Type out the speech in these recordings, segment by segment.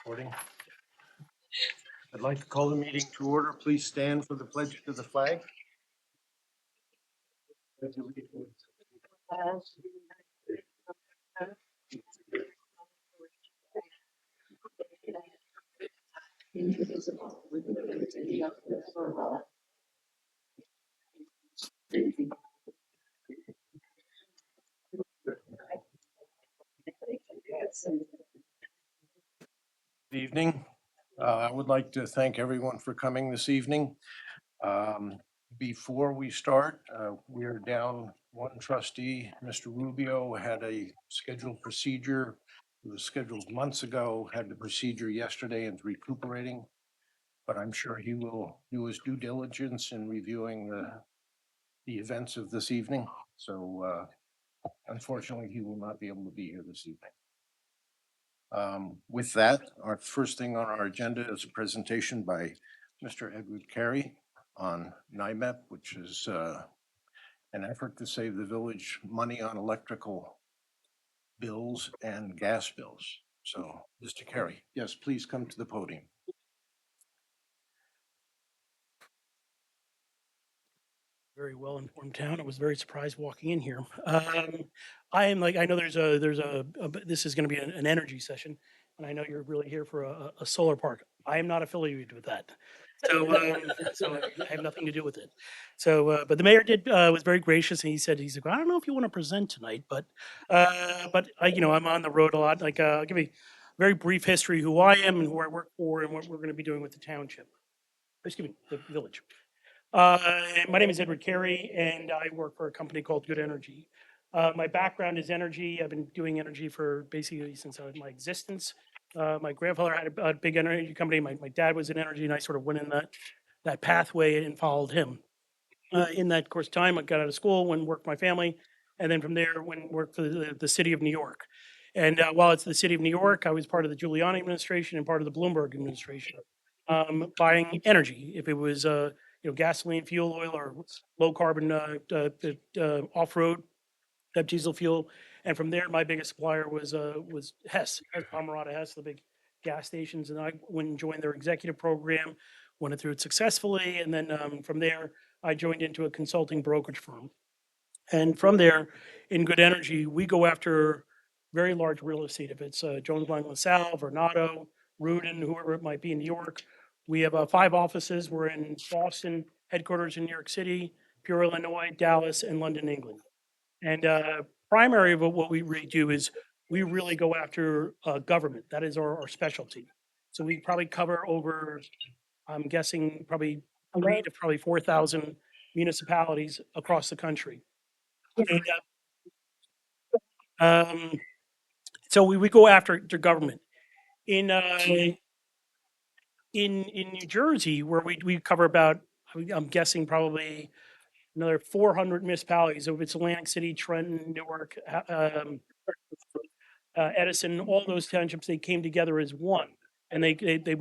Recording. I'd like to call the meeting to order. Please stand for the pledge to the flag. Good evening. I would like to thank everyone for coming this evening. Before we start, we are down one trustee. Mr. Rubio had a scheduled procedure. It was scheduled months ago, had the procedure yesterday and is recuperating. But I'm sure he will do his due diligence in reviewing the events of this evening. So unfortunately, he will not be able to be here this evening. With that, our first thing on our agenda is a presentation by Mr. Edward Carey on NIMEP, which is an effort to save the village money on electrical bills and gas bills. So, Mr. Carey, yes, please come to the podium. Very well informed town. I was very surprised walking in here. I know this is going to be an energy session, and I know you're really here for a solar park. I am not affiliated with that. So I have nothing to do with it. But the mayor was very gracious, and he's like, I don't know if you want to present tonight, but I'm on the road a lot. I'll give you a very brief history who I am and who I work for and what we're going to be doing with the township. Excuse me, the village. My name is Edward Carey, and I work for a company called Good Energy. My background is energy. I've been doing energy for basically since my existence. My grandfather had a big energy company. My dad was in energy, and I sort of went in that pathway and followed him. In that course of time, I got out of school, went and worked for my family, and then from there, went and worked for the city of New York. And while it's the city of New York, I was part of the Giuliani administration and part of the Bloomberg administration, buying energy. If it was gasoline, fuel oil, or low carbon off road diesel fuel. And from there, my biggest supplier was Hess, Pomerada Hess, the big gas stations. And I went and joined their executive program, went through it successfully, and then from there, I joined into a consulting brokerage firm. And from there, in Good Energy, we go after very large real estate. If it's Jones Lang LaSalle, Vornado, Rudin, whoever it might be in New York. We have 5 offices. We're in Boston, headquarters in New York City, Pure, Illinois, Dallas, and London, England. And primary of what we really do is we really go after government. That is our specialty. So we probably cover over, I'm guessing, probably 3 to probably 4,000 municipalities across the country. And, so we go after government. In New Jersey, where we cover about, I'm guessing probably another 400 municipalities. So it's Atlantic City, Trenton, Newark, Edison, all those townships, they came together as one. And we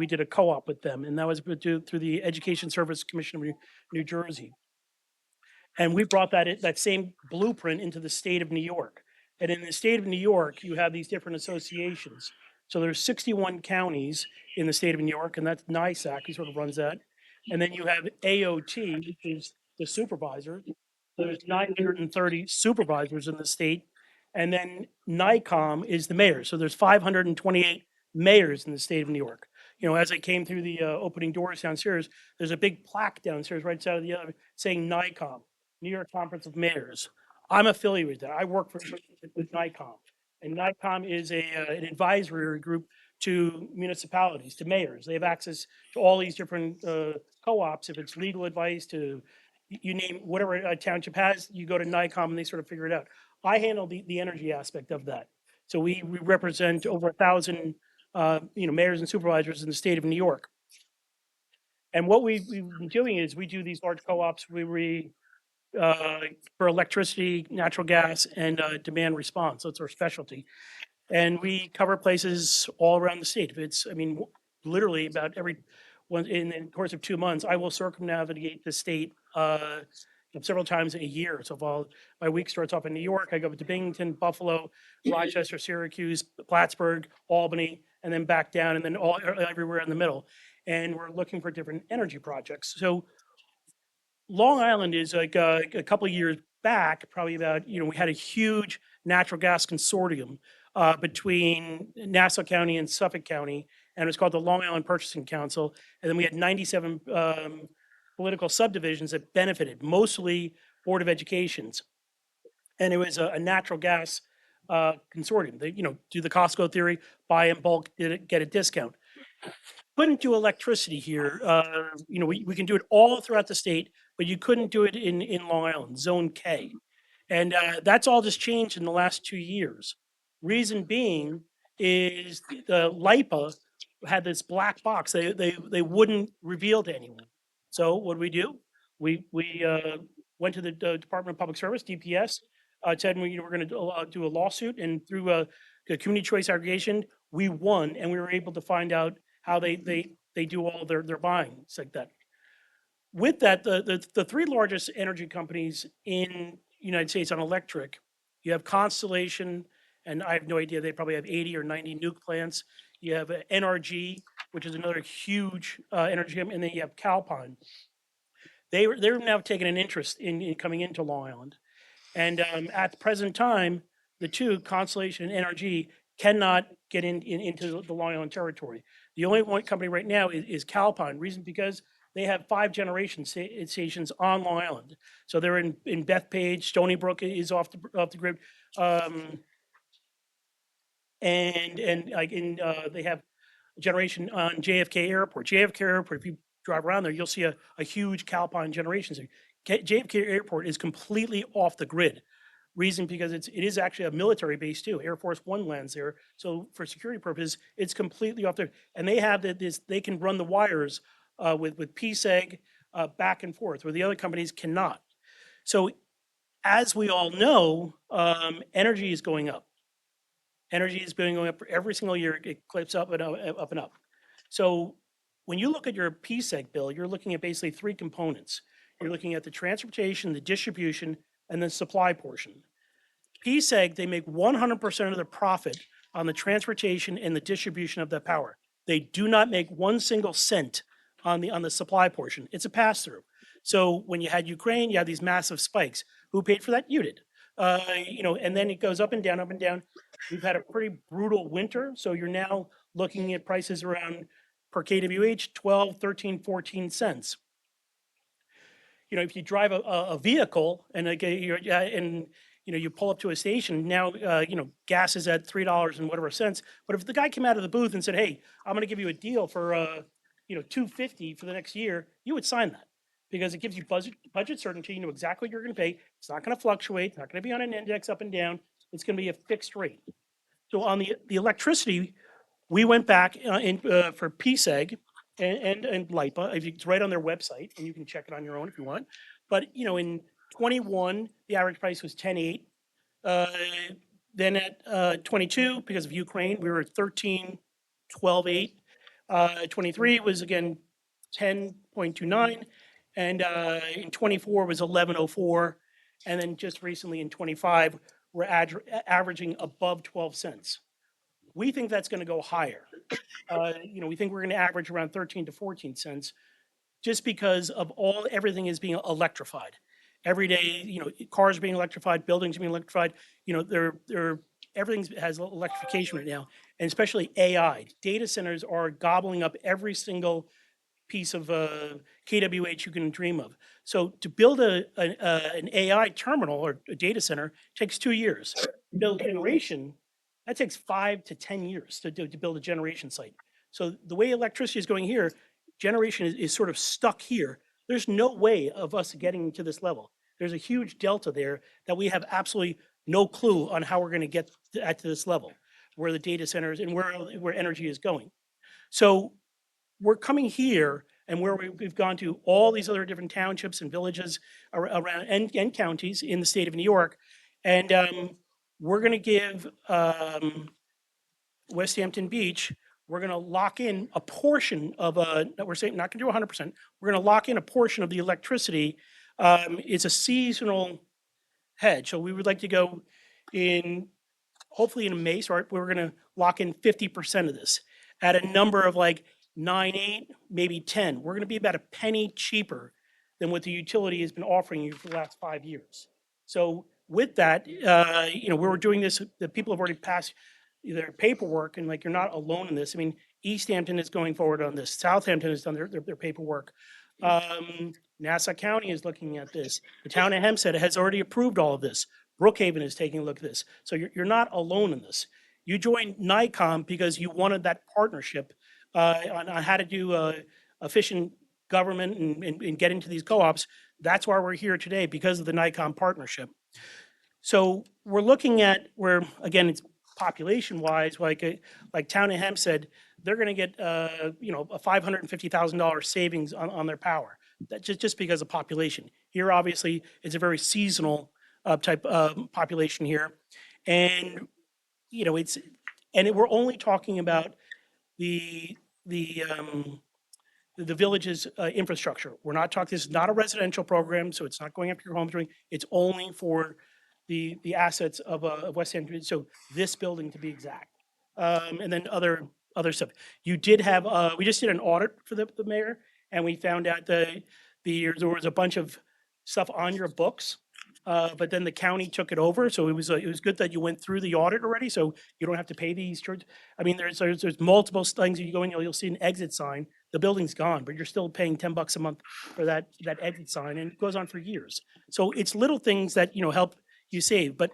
did a co-op with them, and that was through the Education Service Commission of New Jersey. And we brought that same blueprint into the state of New York. And in the state of New York, you have these different associations. So there's 61 counties in the state of New York, and that's NISAC who sort of runs that. And then you have AOT, which is the supervisor. There's 930 supervisors in the state. And then NICOM is the mayor. So there's 528 mayors in the state of New York. As I came through the opening doors downstairs, there's a big plaque downstairs right outside of the other saying NICOM, New York Conference of Mayors. I'm affiliated with that. I work with NICOM. And NICOM is an advisory group to municipalities, to mayors. They have access to all these different co-ops. If it's legal advice to, you name whatever a township has, you go to NICOM and they sort of figure it out. I handle the energy aspect of that. So we represent over 1,000 mayors and supervisors in the state of New York. And what we've been doing is we do these large co-ops. For electricity, natural gas, and demand response. That's our specialty. And we cover places all around the state. Literally about every one in the course of 2 months, I will circumnavigate the state several times a year. So if my week starts off in New York, I go to Binghamton, Buffalo, Rochester, Syracuse, Plattsburgh, Albany, and then back down, and then everywhere in the middle. And we're looking for different energy projects. So Long Island is like a couple of years back, probably about, we had a huge natural gas consortium between Nassau County and Suffolk County, and it was called the Long Island Purchasing Council. And then we had 97 political subdivisions that benefited, mostly Board of Educations. And it was a natural gas consortium. They, do the Costco theory, buy in bulk, get a discount. Couldn't do electricity here. We can do it all throughout the state, but you couldn't do it in Long Island, Zone K. And that's all just changed in the last 2 years. Reason being is the LIPA had this black box they wouldn't reveal to anyone. So what did we do? We went to the Department of Public Service, DPS, said we're going to do a lawsuit, and through the community choice aggregation, we won, and we were able to find out how they do all their buying. It's like that. With that, the three largest energy companies in the United States on electric, you have Constellation, and I have no idea, they probably have 80 or 90 nuke plants. You have NRG, which is another huge energy company, and then you have Calpine. They're now taking an interest in coming into Long Island. And at the present time, the two, Constellation and NRG, cannot get into the Long Island territory. The only one company right now is Calpine. Reason because they have 5 generation stations on Long Island. So they're in Bethpage, Stony Brook is off the grid, and like they have generation on JFK Airport. JFK Airport, if you drive around there, you'll see a huge Calpine generation station. JFK Airport is completely off the grid. Reason because it is actually a military base too. Air Force One lands there. So for security purposes, it's completely off there. And they have they can run the wires with PSEG back and forth, where the other companies cannot. So as we all know, energy is going up. Energy is going up for every single year. It clips up and up and up. So when you look at your PSEG bill, you're looking at basically 3 components. You're looking at the transportation, the distribution, and the supply portion. PSEG, they make 100% of their profit on the transportation and the distribution of that power. They do not make 1 single cent on the supply portion. It's a pass-through. So when you had Ukraine, you had these massive spikes. Who paid for that? You did. And then it goes up and down, up and down. We've had a pretty brutal winter, so you're now looking at prices around per kWh 12, 13, 14 cents. If you drive a vehicle and you pull up to a station, now gas is at $3 and whatever cents. But if the guy came out of the booth and said, "Hey, I'm going to give you a deal for $2.50 for the next year," you would sign that, because it gives you budget certainty. You know exactly what you're going to pay. It's not going to fluctuate. It's not going to be on an index up and down. It's going to be a fixed rate. So on the electricity, we went back for PSEG and LIPA. It's right on their website, and you can check it on your own if you want. But in 21, the average price was 10.8. Then at 22, because of Ukraine, we were at 13, 12.8. 23 was again 10.29, and in 24 was 11.04, and then just recently in 25 we're averaging above 12 cents. We think that's going to go higher. We think we're going to average around 13 to 14 cents, just because of everything is being electrified. Every day, cars are being electrified, buildings are being electrified. Everything has electrification right now, and especially AI. Data centers are gobbling up every single piece of kWh you can dream of. So to build an AI terminal or a data center takes 2 years. To build generation, that takes 5 to 10 years to build a generation site. So the way electricity is going here, generation is sort of stuck here. There's no way of us getting to this level. There's a huge delta there that we have absolutely no clue on how we're going to get to this level, where the data centers and where energy is going. So we're coming here, and where we've gone to all these other different townships and villages around and counties in the state of New York, and we're going to give West Hampton Beach, we're going to lock in a portion of we're saying not going to do 100%. We're going to lock in a portion of the electricity. It's a seasonal hedge, so we would like to go in, hopefully in May. So we're going to lock in 50% of this. at a number of like 9.8, maybe 10. We're going to be about a penny cheaper than what the utility has been offering you for the last 5 years. So with that, we were doing this, the people have already passed their paperwork, and like, you're not alone in this. I mean, East Hampton is going forward on this. Southampton has done their paperwork. Nassau County is looking at this. The town of Hempstead has already approved all of this. Brookhaven is taking a look at this. So you're not alone in this. You joined NICOM because you wanted that partnership on how to do efficient government and get into these co-ops. That's why we're here today, because of the NICOM partnership. So we're looking at where, again, it's population-wise, like Town of Hempstead, they're gonna get, a $550,000 savings on their power. That just because of population. Here, obviously, it's a very seasonal type population here. And, we're only talking about the, the, the village's infrastructure. We're not talking, this is not a residential program, so it's not going up your homes. It's only for the assets of West Hampton. So this building, to be exact. And then other stuff. You did have, we just did an audit for the mayor, and we found out that there was a bunch of stuff on your books. But then the county took it over, so it was good that you went through the audit already, so you don't have to pay these charges. I mean, there's multiple things. You go in, you'll see an exit sign. The building's gone, but you're still paying $10 a month for that exit sign, and it goes on for years. So it's little things that, help you save. But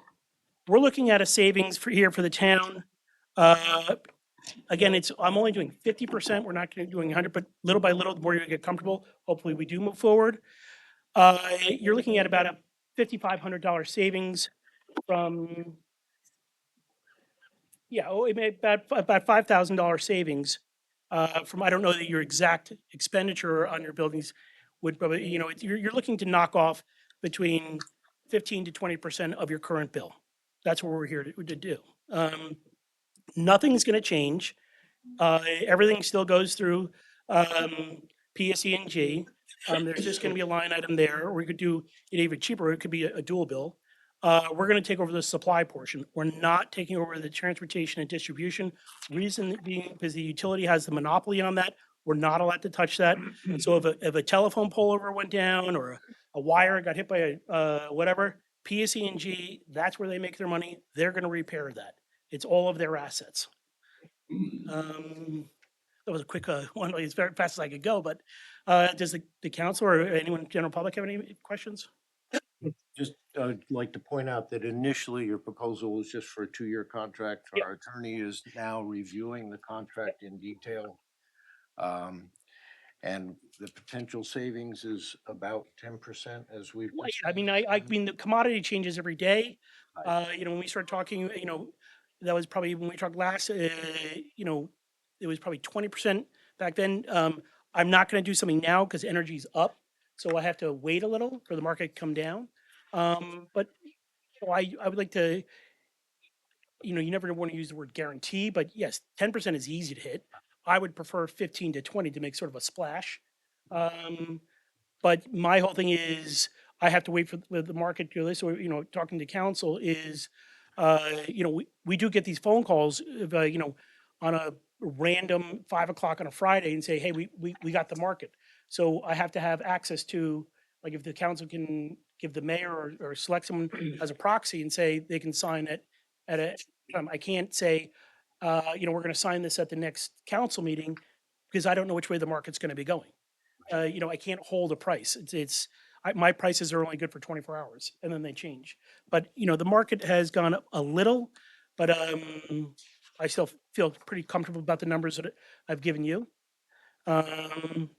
we're looking at a savings for the town. Again, I'm only doing 50%. We're not doing 100, but little by little, the more you get comfortable, hopefully we do move forward. You're looking at about a $5,500 savings from, it may about $5,000 savings from, I don't know that your exact expenditure on your buildings would probably, you're looking to knock off between 15 to 20% of your current bill. That's what we're here to do. Nothing's going to change. Everything still goes through PSE&G. There's just going to be a line item there, or we could do it even cheaper. It could be a dual bill. We're going to take over the supply portion. We're not taking over the transportation and distribution. Reason being, because the utility has the monopoly on that. We're not allowed to touch that. So if a telephone pole over went down, or a wire got hit by whatever, PSE&G, that's where they make their money. They're going to repair that. It's all of their assets. That was a quick one, as very fast as I could go, but does the council or anyone, general public, have any questions? Just like to point out that initially your proposal was just for a 2-year contract. Yep. Our attorney is now reviewing the contract in detail. And the potential savings is about 10%, as we've. Well, yeah, I mean, the commodity changes every day. Right. When we started talking, that was probably when we talked last, it was probably 20% back then. I'm not gonna do something now because energy's up, so I have to wait a little for the market to come down. But I would like to, you never want to use the word guarantee, but yes, 10% is easy to hit. I would prefer 15 to 20 to make sort of a splash. But my whole thing is, I have to wait for the market to do this. So, talking to council is, we do get these phone calls, on a random 5 o'clock on a Friday and say, hey, we got the market. So I have to have access to, like, if the council can give the mayor or select someone as a proxy and say they can sign it at a time. I can't say, we're gonna sign this at the next council meeting because I don't know which way the market's gonna be going. I can't hold a price. My prices are only good for 24 hours and then they change. But, the market has gone up a little, but I still feel pretty comfortable about the numbers that I've given you. And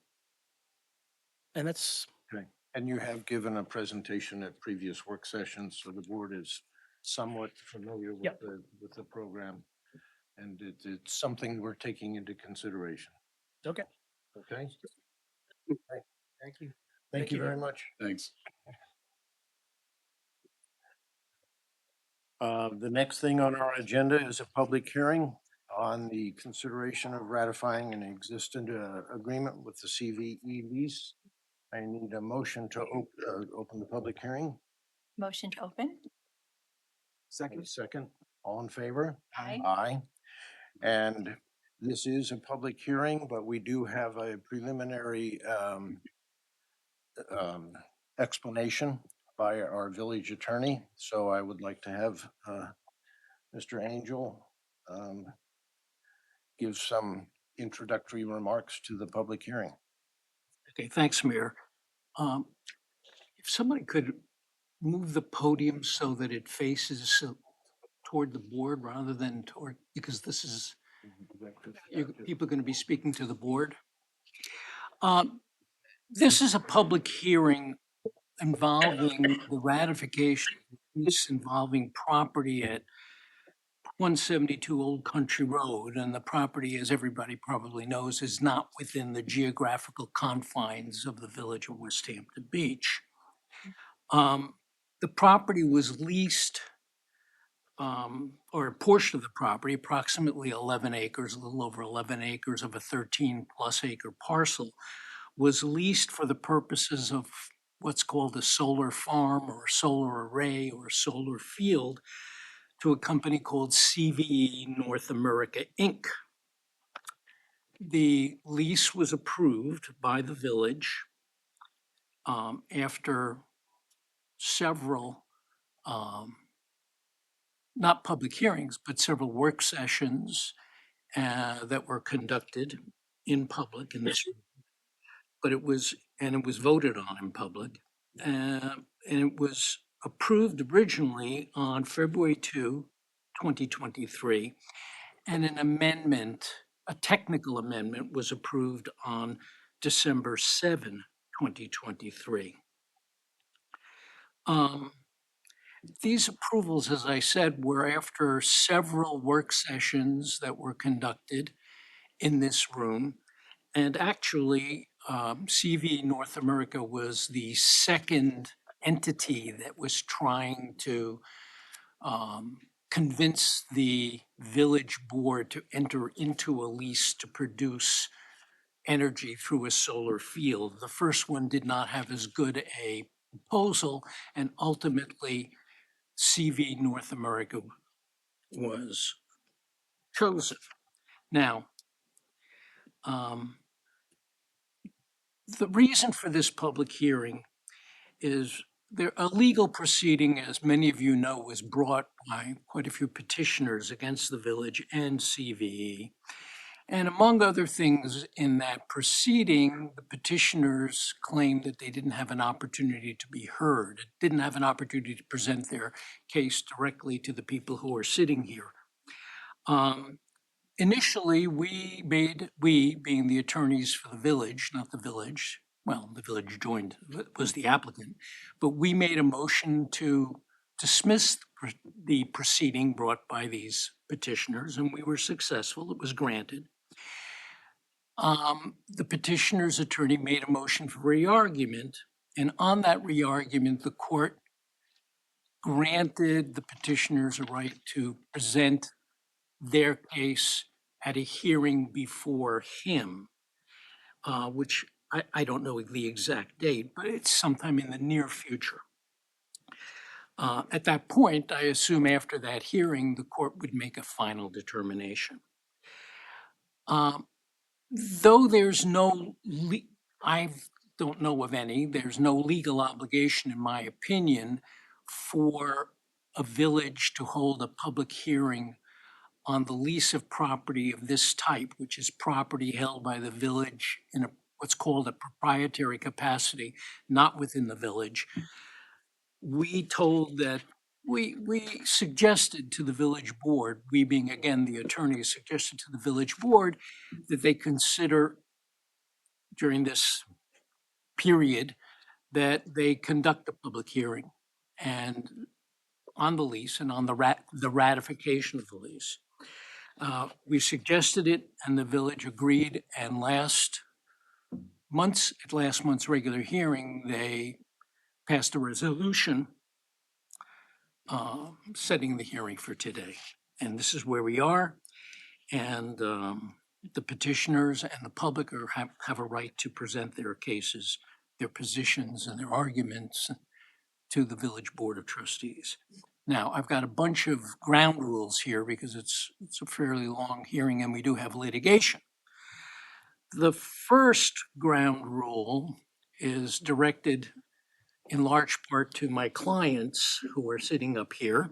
that's, Okay. And you have given a presentation at previous work sessions, so the board is somewhat familiar with Yep. with the program. And it's something we're taking into consideration. okay. Okay? Thank you. Thank you very much. Thanks. The next thing on our agenda is a public hearing on the consideration of ratifying an existing agreement with the CVE lease. I need a motion to open the public hearing. Motion to open? Second. All in favor? Aye. Aye. And This is a public hearing, but we do have a preliminary um, explanation by our village attorney. So I would like to have Mr. Angel give some introductory remarks to the public hearing. Okay, thanks, Mayor. Um, If somebody could move the podium so that it faces toward the board rather than toward, because this is, people are going to be speaking to the board. This is a public hearing involving the ratification, this involving property at 172 Old Country Road, and the property, as everybody probably knows, is not within the geographical confines of the village of West Hampton Beach. The property was leased, or a portion of the property, approximately 11 acres, a little over 11 acres of a 13-plus acre parcel, was leased for the purposes of what's called a solar farm or a solar array or a solar field to a company called CVE North America, Inc. The lease was approved by the village after several, not public hearings, but several work sessions that were conducted in public in this, but it was voted on in public. And it was approved originally on February 2, 2023, and an amendment, a technical amendment, was approved on December 7, 2023. These approvals, as I said, were after several work sessions that were conducted in this room. And actually, CV North America was the second entity that was trying to convince the village board to enter into a lease to produce energy through a solar field. The first one did not have as good a proposal, and ultimately CV North America was chosen. Now, the reason for this public hearing is a legal proceeding, as many of you know, was brought by quite a few petitioners against the village and CVE. And among other things in that proceeding, the petitioners claimed that they didn't have an opportunity to be heard, didn't have an opportunity to present their case directly to the people who are sitting here. Initially, we being the attorneys for the village, not the village, well, the village joined, was the applicant, but we made a motion to dismiss the proceeding brought by these petitioners, and we were successful. It was granted. The petitioner's attorney made a motion for re-argument, and on that re-argument, the court granted the petitioners a right to present their case at a hearing before him, which I don't know the exact date, but it's sometime in the near future. At that point, I assume after that hearing, the court would make a final determination. Though there's no, I don't know of any, there's no legal obligation, in my opinion, for a village to hold a public hearing on the lease of property of this type, which is property held by the village in what's called a proprietary capacity, not within the village. We suggested to the village board, we being again the attorney, suggested to the village board that they consider during this period that they conduct a public hearing and on the lease and on the ratification of the lease. We suggested it and the village agreed, and at last month's regular hearing, they passed a resolution setting the hearing for today. And this is where we are. And the petitioners and the public have a right to present their cases, their positions and their arguments to the village board of trustees. Now, I've got a bunch of ground rules here because it's a fairly long hearing and we do have litigation. The first ground rule is directed in large part to my clients who are sitting up here.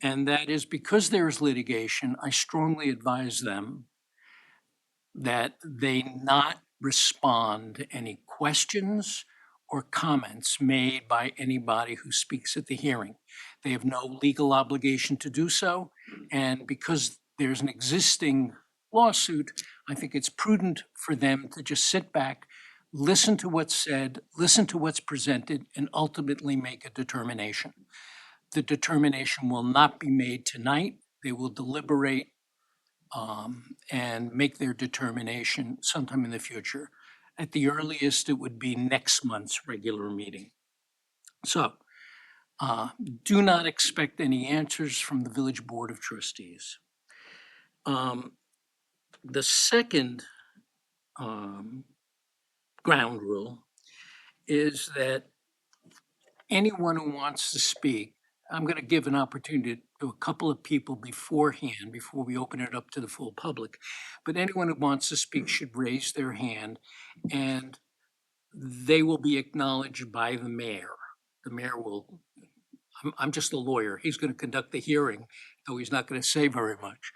And that is because there is litigation, I strongly advise them that they not respond to any questions or comments made by anybody who speaks at the hearing. They have no legal obligation to do so. And because there's an existing lawsuit, I think it's prudent for them to just sit back, listen to what's said, listen to what's presented, and ultimately make a determination. The determination will not be made tonight. They will deliberate and make their determination sometime in the future. At the earliest, it would be next month's regular meeting. So do not expect any answers from the Village Board of Trustees. The second ground rule is that anyone who wants to speak, I'm going to give an opportunity to a couple of people beforehand, before we open it up to the full public. But anyone who wants to speak should raise their hand and they will be acknowledged by the mayor. The mayor will, I'm just a lawyer. He's going to conduct the hearing, though he's not going to say very much.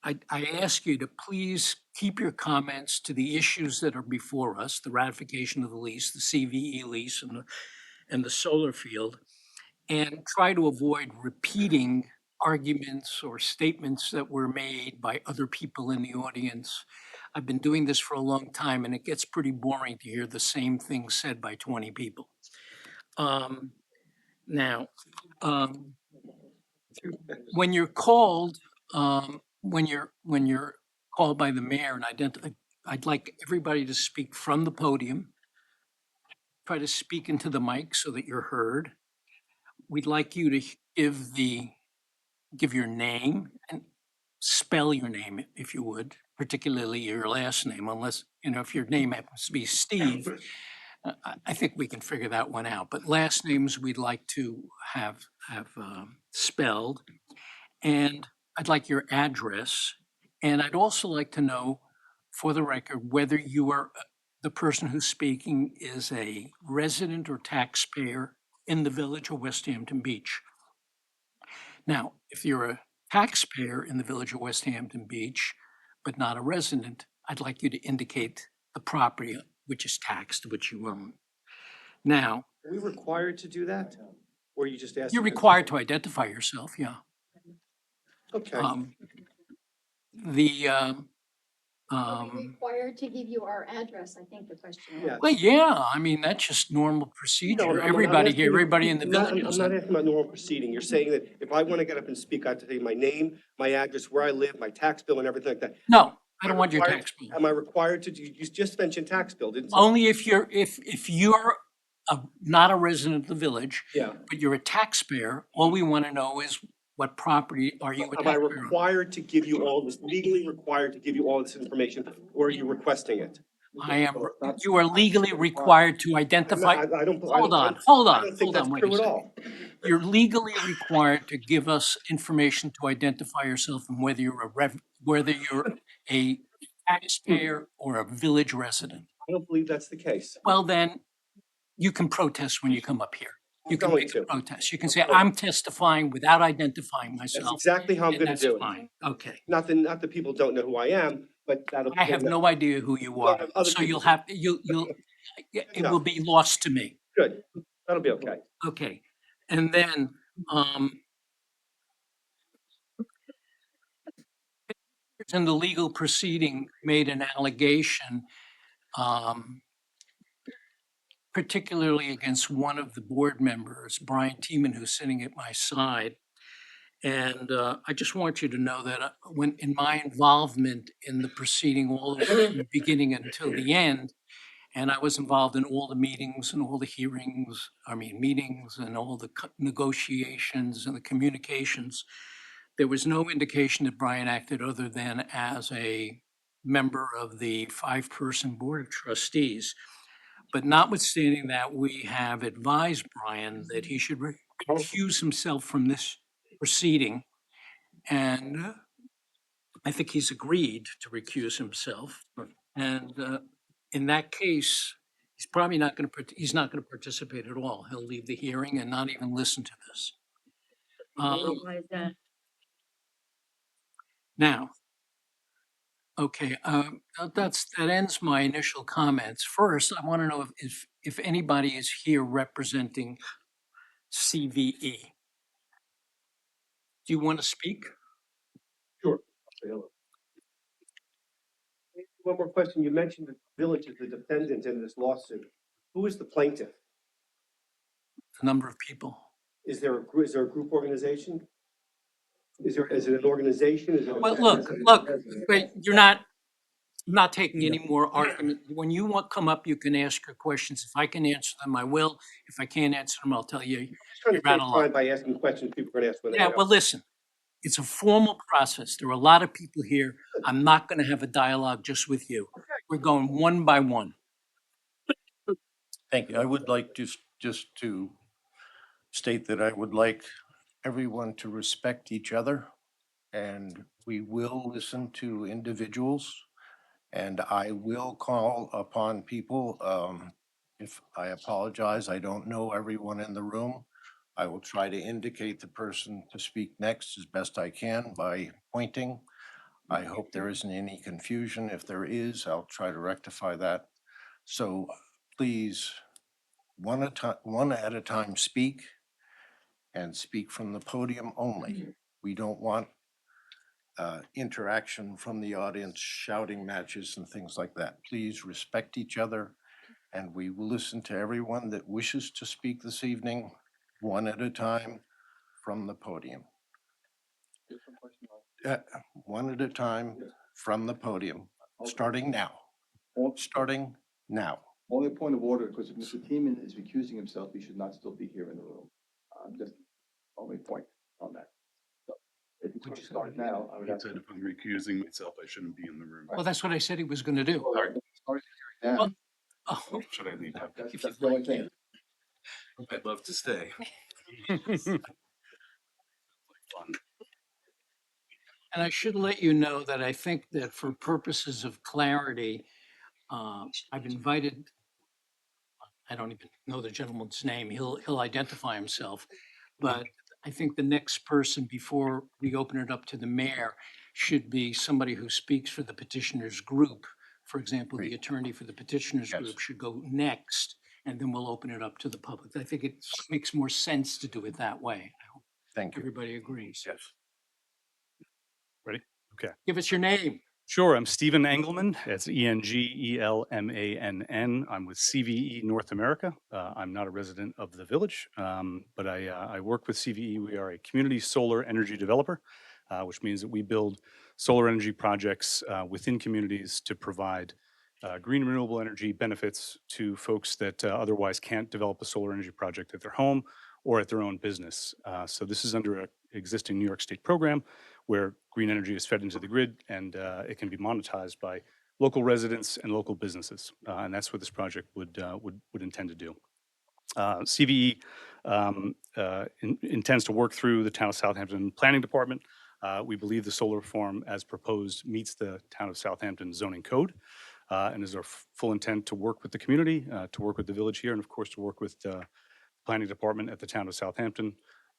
I ask you to please keep your comments to the issues that are before us, the ratification of the lease, the CVE lease, and the solar field, and try to avoid repeating arguments or statements that were made by other people in the audience. I've been doing this for a long time, and it gets pretty boring to hear the same thing said by 20 people. Now, when you're called, when you're called by the mayor and I'd like everybody to speak from the podium. Try to speak into the mic so that you're heard. We'd like you to give your name and spell your name if you would, particularly your last name, unless, if your name happens to be Steve, I think we can figure that one out. But last names we'd like to have spelled. And I'd like your address. And I'd also like to know, for the record, whether you are, the person who's speaking is a resident or taxpayer in the Village of West Hampton Beach. Now, if you're a taxpayer in the Village of West Hampton Beach, but not a resident, I'd like you to indicate the property which is taxed, which you own. Now, Are we required to do that? Or you just ask? you're required to identify yourself, yeah. Okay, Are we required to give you our address? I think the question was. yeah. Well, yeah, I mean, that's just normal No, procedure. I'm Everybody asking here, you- everybody in the I'm not- village I'm is. not asking about normal proceeding. You're saying that if I want to get up and speak, I have to say my name, my address, where I live, my tax bill and everything like that. No, I don't want your Required- tax bill. Am I required to, you just mentioned tax bill, didn't you? Only if you're not a resident of the village, Yeah. but you're a taxpayer, all we want to know is what property are you a Am I taxpayer on? required to give you all this, legally required to give you all this information, or are you requesting it? You are legally required to I'm identify. not- I don't. Hold on, I don't think hold that's on, wait true a at second. all. You're legally required to give us information to identify yourself and whether you're a taxpayer or a village resident. I don't believe that's the case. Well, then, you can protest when you come up here. You I'm can going make a to. protest. You can say, going I'm testifying without identifying That's myself. exactly how I'm And gonna that's do it. fine. Okay. Not that people don't know who I am, but that'll. I have no idea who you Well, are, other so you'll people have, it No. will be lost to me. Good, that'll be okay. Okay. And then, in the legal proceeding made an allegation, particularly against one of the board members, Brian Tiemann, who's sitting at my side. And I just want you to know that when in my involvement in the proceeding, all the way from the beginning until the end, and I was involved in all the meetings and all the hearings, meetings and all the negotiations and the communications, there was no indication that Brian acted other than as a member of the 5-person board of trustees. But notwithstanding that, we have advised Brian that he should recuse himself from this proceeding. And I think he's agreed to recuse himself. And in that case, he's probably not going to, he's not going to participate at all. He'll leave the hearing and not even listen to this. Why is that? Now, okay, that ends my initial comments. First, I want to know if anybody is here representing CVE. Do you want to speak? Sure. One more question. You mentioned the village as the defendant in this lawsuit. Who is the plaintiff? A number of people. Is there a group organization? Is it an organization? Is it? Well, look, wait, I'm not taking any more argument. When you come up, you can ask your questions. If I can answer them, I will. If I can't answer them, I'll tell you. Just trying to You're out of save luck. time by asking questions people are going to ask when they Yeah, get well, up. listen, it's a formal process. There are a lot of people here. I'm not going to have a dialogue just with you. We're going one by one. Thank you. I would like just to state that I would like everyone to respect each other, and we will listen to individuals, and I will call upon people. If I apologize, I don't know everyone in the room. I will try to indicate the person to speak next as best I can by pointing. I hope there isn't any confusion. If there is, I'll try to rectify that. So please, one at a time, speak, and speak from the podium only. We don't want interaction from the audience, shouting matches and things like that. Please respect each other, and we will listen to everyone that wishes to speak this evening, one at a time from the podium. One at a time from the podium, starting now. Starting now. Only a point of order, because if Mr. Teeman is recusing himself, he should not still be here in the room. Just only point on that. So, if you could start now, I would He ask. said if I'm recusing myself, I shouldn't be in the room. Well, that's what I said he was going to do. Start the hearing now. Well, Oh, Should I leave? That's if you'd the only like, thing. I'd love to stay. And I should let you know that I think that for purposes of clarity, I've invited, I don't even know the gentleman's name, he'll identify himself. But I think the next person before we open it up to the mayor should be somebody who speaks for the petitioners group. For example, the Great. attorney for the petitioners Yes. group should go next, and then we'll open it up to the public. I think it makes more sense to do it that way. I hope Thank you. everybody agrees. Yes. Ready? Okay. Give us your name. Sure. I'm Stephen Engelman. It's Engelmann. I'm with CVE North America. I'm not a resident of the village, but I work with CVE. We are a community solar energy developer, which means that we build solar energy projects within communities to provide green renewable energy benefits to folks that otherwise can't develop a solar energy project at their home or at their own business. So this is under an existing New York State program where green energy is fed into the grid and it can be monetized by local residents and local businesses. And that's what this project would intend to do. CVE intends to work through the Town of Southampton Planning Department. We believe the solar farm as proposed meets the Town of Southampton zoning code and is our full intent to work with the community, to work with the village here, and of course to work with the planning department at the Town of Southampton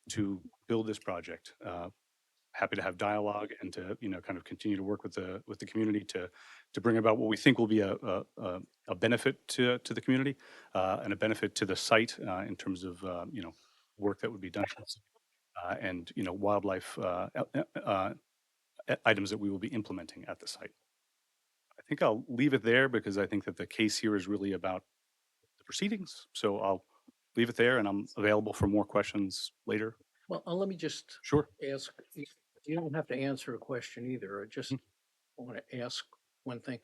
to build this project. Happy to have dialogue and to kind of continue to work with the community to bring about what we think will be a benefit to the community and a benefit to the site in terms of work that would be done and wildlife items that we will be implementing at the site. I think I'll leave it there because I think that the case here is really about the proceedings. So I'll leave it there and I'm available for more questions later. Well, let me just Sure. ask, you don't have to answer a question either. I just want to ask one thing.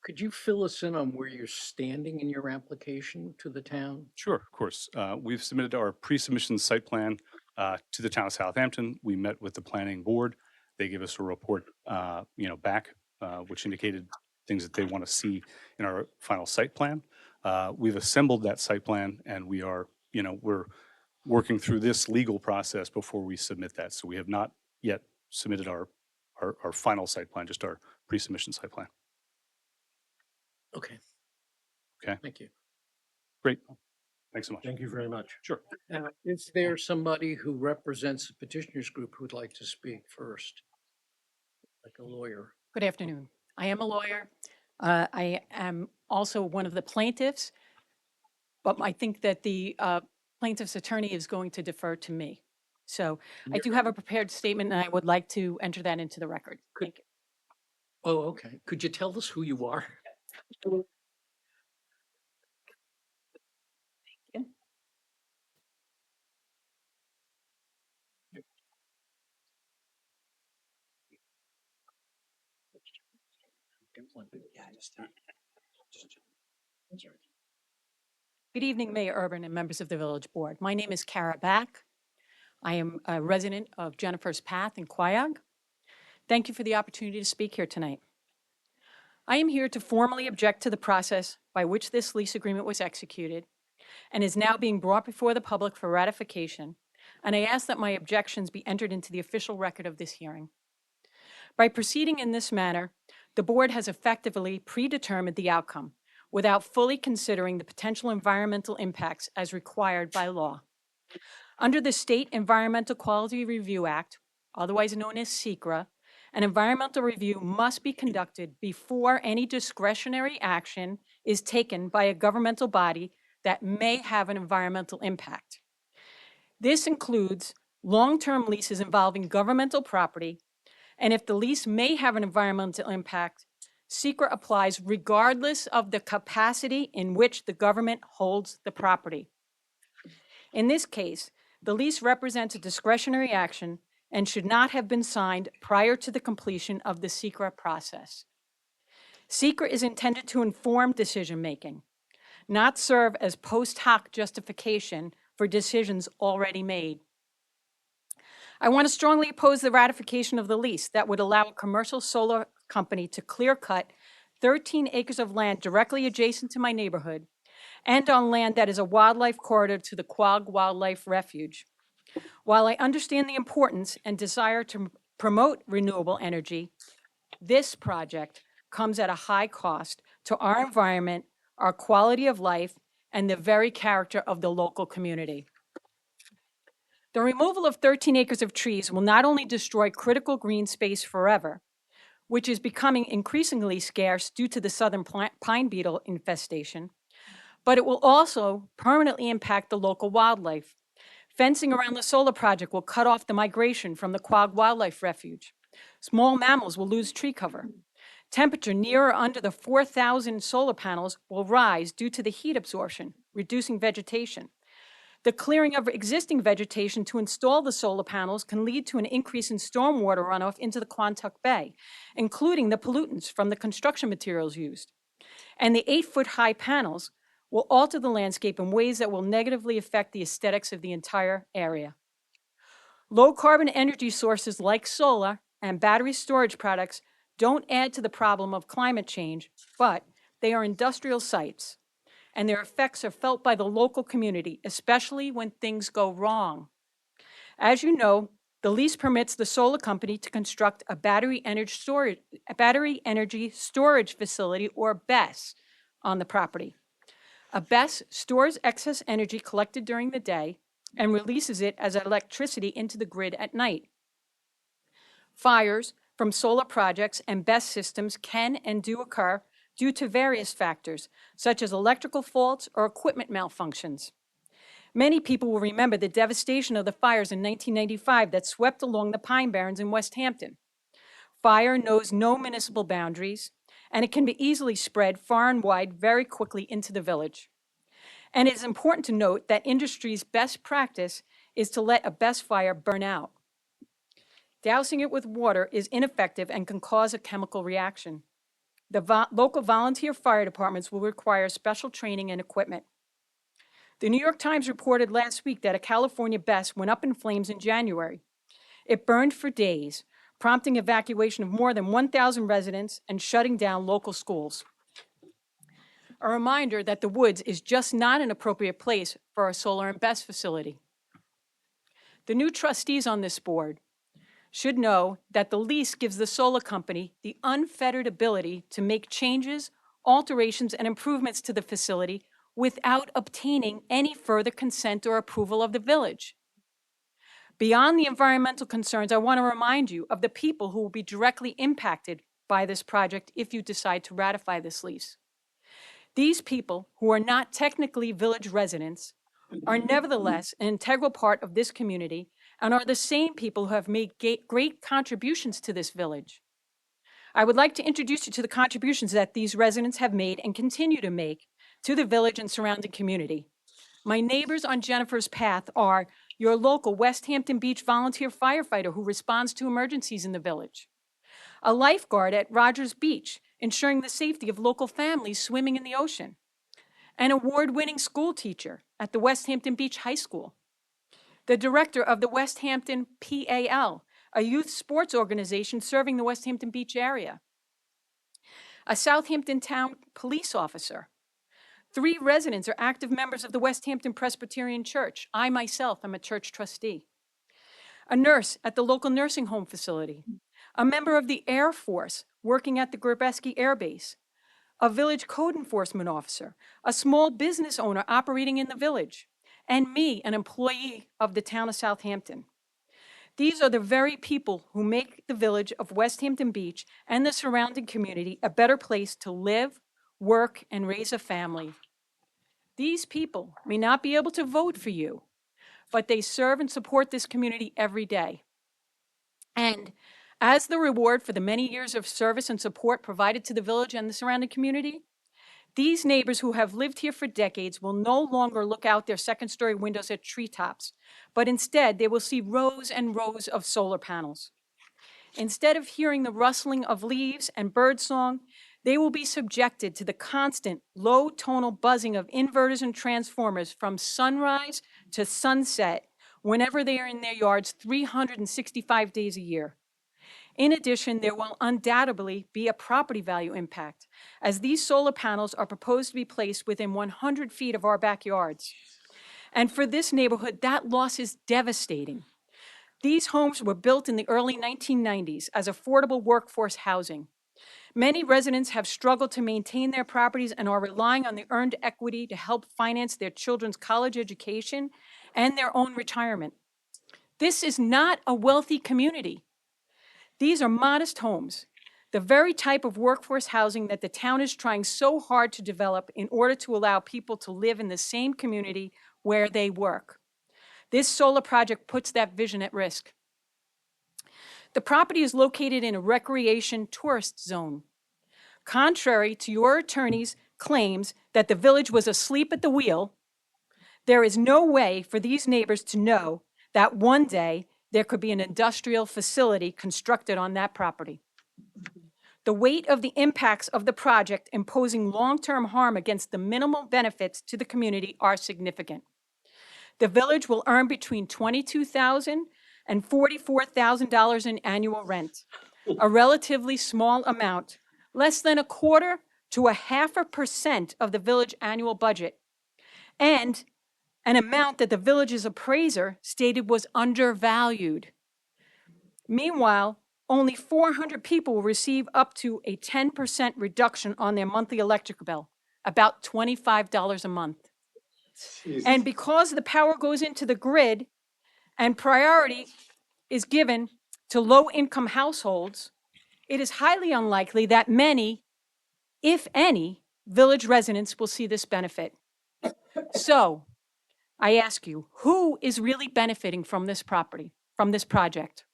Could you fill us in on where you're standing in your application to the town? Sure, of course. We've submitted our pre-submission site plan to the Town of Southampton. We met with the planning board. They gave us a report, back, which indicated things that they want to see in our final site plan. We've assembled that site plan and we are, we're working through this legal process before we submit that. So we have not yet submitted our final site plan, just our pre-submission site plan. Okay. Okay. Thank you. Great. Thanks so much. Thank you very much. Sure. Is there somebody who represents the petitioners group who would like to speak first? Like a lawyer? Good afternoon. I am a lawyer. I am also one of the plaintiffs, but I think that the plaintiff's attorney is going to defer to me. So I do have a prepared statement and I would like to enter that into the record. Thank you. Oh, okay. Could you tell us who you are? Good evening, Mayor Urban and members of the Village Board. My name is Kara Back. I am a resident of Jennifer's Path in Quayog. Thank you for the opportunity to speak here tonight. I am here to formally object to the process by which this lease agreement was executed and is now being brought before the public for ratification, and I ask that my objections be entered into the official record of this hearing. By proceeding in this manner, the board has effectively predetermined the outcome without fully considering the potential environmental impacts as required by law. Under the State Environmental Quality Review Act, otherwise known as SECRA, an environmental review must be conducted before any discretionary action is taken by a governmental body that may have an environmental impact. This includes long-term leases involving governmental property, and if the lease may have an environmental impact, SECRA applies regardless of the capacity in which the government holds the property. In this case, the lease represents a discretionary action and should not have been signed prior to the completion of the SECRA process. SECRA is intended to inform decision-making, not serve as post hoc justification for decisions already made. I want to strongly oppose the ratification of the lease that would allow a commercial solar company to clear-cut 13 acres of land directly adjacent to my neighborhood and on land that is a wildlife corridor to the Quogue Wildlife Refuge. While I understand the importance and desire to promote renewable energy, this project comes at a high cost to our environment, our quality of life, and the very character of the local community. The removal of 13 acres of trees will not only destroy critical green space forever, which is becoming increasingly scarce due to the southern pine beetle infestation, but it will also permanently impact the local wildlife. Fencing around the solar project will cut off the migration from the Quogue Wildlife Refuge. Small mammals will lose tree cover. Temperature near or under the 4,000 solar panels will rise due to the heat absorption, reducing vegetation. The clearing of existing vegetation to install the solar panels can lead to an increase in stormwater runoff into the Quantuck Bay, including the pollutants from the construction materials used. And the 8-foot-high panels will alter the landscape in ways that will negatively affect the aesthetics of the entire area. Low-carbon energy sources like solar and battery storage products don't add to the problem of climate change, but they are industrial sites, and their effects are felt by the local community, especially when things go wrong. As you know, the lease permits the solar company to construct a battery energy storage facility, or BESS, on the property. A BESS stores excess energy collected during the day and releases it as electricity into the grid at night. Fires from solar projects and BESS systems can and do occur due to various factors, such as electrical faults or equipment malfunctions. Many people will remember the devastation of the fires in 1995 that swept along the Pine Barrens in West Hampton. Fire knows no municipal boundaries, and it can be easily spread far and wide very quickly into the village. And it is important to note that industry's best practice is to let a BESS fire burn out. Dousing it with water is ineffective and can cause a chemical reaction. The local volunteer fire departments will require special training and equipment. The New York Times reported last week that a California BESS went up in flames in January. It burned for days, prompting evacuation of more than 1,000 residents and shutting down local schools. A reminder that the woods is just not an appropriate place for a solar and BESS facility. The new trustees on this board should know that the lease gives the solar company the unfettered ability to make changes, alterations, and improvements to the facility without obtaining any further consent or approval of the village. Beyond the environmental concerns, I want to remind you of the people who will be directly impacted by this project if you decide to ratify this lease. These people, who are not technically village residents, are nevertheless an integral part of this community and are the same people who have made great contributions to this village. I would like to introduce you to the contributions that these residents have made and continue to make to the village and surrounding community. My neighbors on Jennifer's Path are your local West Hampton Beach volunteer firefighter who responds to emergencies in the village, a lifeguard at Rogers Beach, ensuring the safety of local families swimming in the ocean, an award-winning school teacher at the West Hampton Beach High School, the director of the West Hampton PAL, a youth sports organization serving the West Hampton Beach area, a Southampton Town police officer. 3 residents are active members of the West Hampton Presbyterian Church. I myself am a church trustee. A nurse at the local nursing home facility, a member of the Air Force working at the Gorbeski Air Base, a village code enforcement officer, a small business owner operating in the village, and me, an employee of the town of Southampton. These are the very people who make the village of West Hampton Beach and the surrounding community a better place to live, work, and raise a family. These people may not be able to vote for you, but they serve and support this community every day. And as the reward for the many years of service and support provided to the village and the surrounding community, these neighbors who have lived here for decades will no longer look out their second-story windows at treetops, but instead they will see rows and rows of solar panels. Instead of hearing the rustling of leaves and birdsong, they will be subjected to the constant low tonal buzzing of inverters and transformers from sunrise to sunset whenever they are in their yards 365 days a year. In addition, there will undoubtedly be a property value impact, as these solar panels are proposed to be placed within 100 feet of our backyards. And for this neighborhood, that loss is devastating. These homes were built in the early 1990s as affordable workforce housing. Many residents have struggled to maintain their properties and are relying on the earned equity to help finance their children's college education and their own retirement. This is not a wealthy community. These are modest homes, the very type of workforce housing that the town is trying so hard to develop in order to allow people to live in the same community where they work. This solar project puts that vision at risk. The property is located in a recreation tourist zone. Contrary to your attorney's claims that the village was asleep at the wheel, there is no way for these neighbors to know that one day there could be an industrial facility constructed on that property. The weight of the impacts of the project imposing long-term harm against the minimal benefits to the community are significant. The village will earn between $22,000 and $44,000 in annual rent, a relatively small amount, less than 1/4 to 0.5% of the village annual budget, and an amount that the village's appraiser stated was undervalued. Meanwhile, only 400 people will receive up to a 10% reduction on their monthly electric bill, about $25 a month. Jesus. And because the power goes into the grid and priority is given to low-income households, it is highly unlikely that many, if any, village residents will see this benefit. So, I ask you, who is really benefiting from this property, from this project?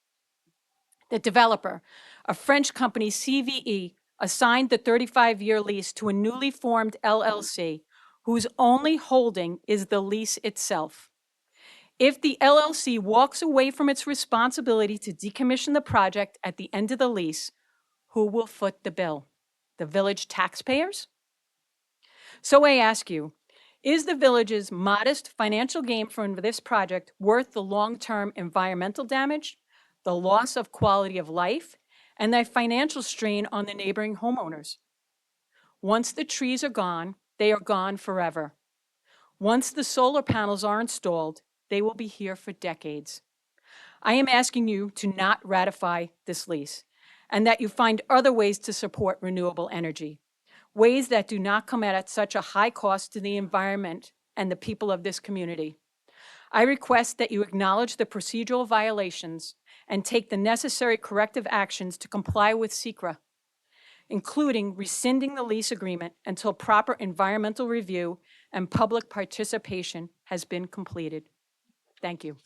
The developer, a French company, CVE, assigned the 35-year lease to a newly formed LLC, whose only holding is the lease itself. If the LLC walks away from its responsibility to decommission the project at the end of the lease, who will foot the bill? The village taxpayers? So I ask you, is the village's modest financial gain from this project worth the long-term environmental damage, the loss of quality of life, and the financial strain on the neighboring homeowners? Once the trees are gone, they are gone forever. Once the solar panels are installed, they will be here for decades. I am asking you to not ratify this lease and that you find other ways to support renewable energy, ways that do not come at such a high cost to the environment and the people of this community. I request that you acknowledge the procedural violations and take the necessary corrective actions to comply with SECRA, including rescinding the lease agreement until proper environmental review and public participation has been completed. Thank you.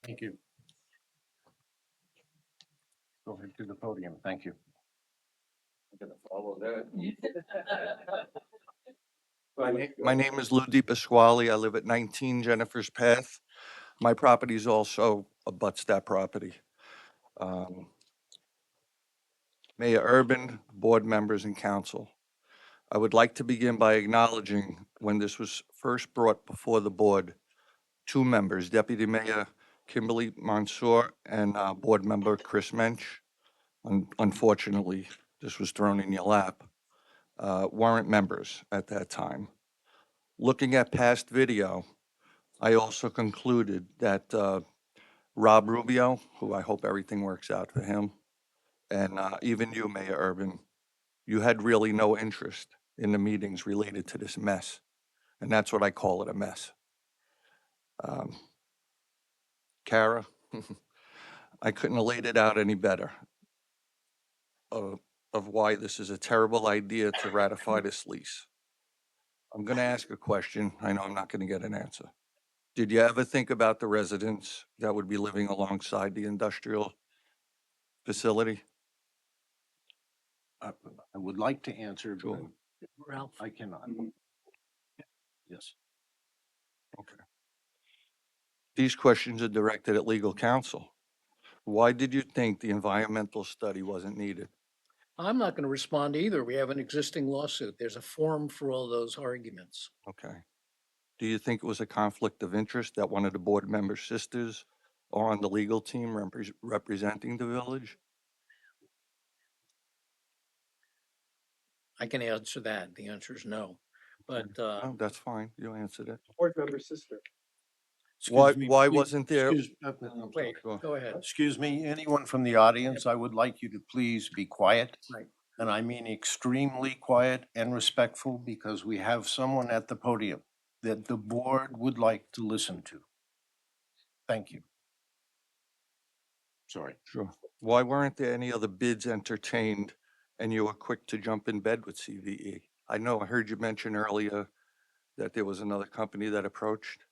Thank you. Go ahead to the podium. Thank you. I'm gonna follow that. My name is Lou DiPasquale. I live at 19 Jennifer's Path. My property is also abuts that property. Mayor Urban, board members, and council. I would like to begin by acknowledging when this was first brought before the board, two members, Deputy Mayor Kimberly Mansour and Board Member Chris Mensch. Unfortunately, this was thrown in your lap. Weren't members at that time. Looking at past video, I also concluded that Rob Rubio, who I hope everything works out for him, and even you, Mayor Urban, you had really no interest in the meetings related to this mess. And that's what I call it, a mess. Kara, I couldn't have laid it out any better of why this is a terrible idea to ratify this lease. I'm going to ask a question. I know I'm not going to get an answer. Did you ever think about the residents that would be living alongside the industrial facility? I would like to answer, but Sure. Ralph? I cannot. Yes. Okay. These questions are directed at legal counsel. Why did you think the environmental study wasn't needed? I'm not going to respond either. We have an existing lawsuit. There's a forum for all those arguments. Okay. Do you think it was a conflict of interest that one of the board member's sisters are on the legal team representing the village? I can answer that. The answer is no. But Oh, that's fine. You answered it. Board member sister. Why wasn't there? wait, Sure. go ahead. Excuse me, anyone from the audience, I would like you to please be quiet. Right. And I mean extremely quiet and respectful because we have someone at the podium that the board would like to listen to. Thank you. Sorry. Sure. Why weren't there any other bids entertained and you were quick to jump in bed with CVE? I know I heard you mention earlier that there was another company that approached,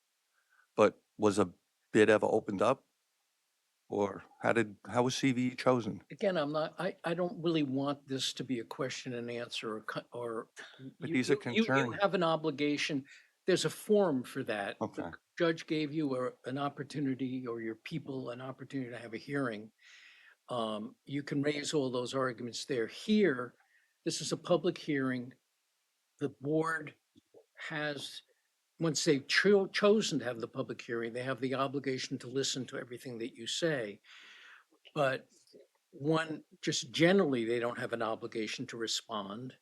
but was a bid ever opened up? Or how was CVE chosen? Again, I don't really want this to be a question and answer or. But you- these are you- you concerns. have an obligation. There's a forum for that. The Okay. Judge gave you an opportunity or your people an opportunity to have a hearing. You can raise all those arguments there. Here, this is a public hearing. The board has, once they've chosen to have the public hearing, they have the obligation to listen to everything that you say. But just generally, they don't have an obligation to respond.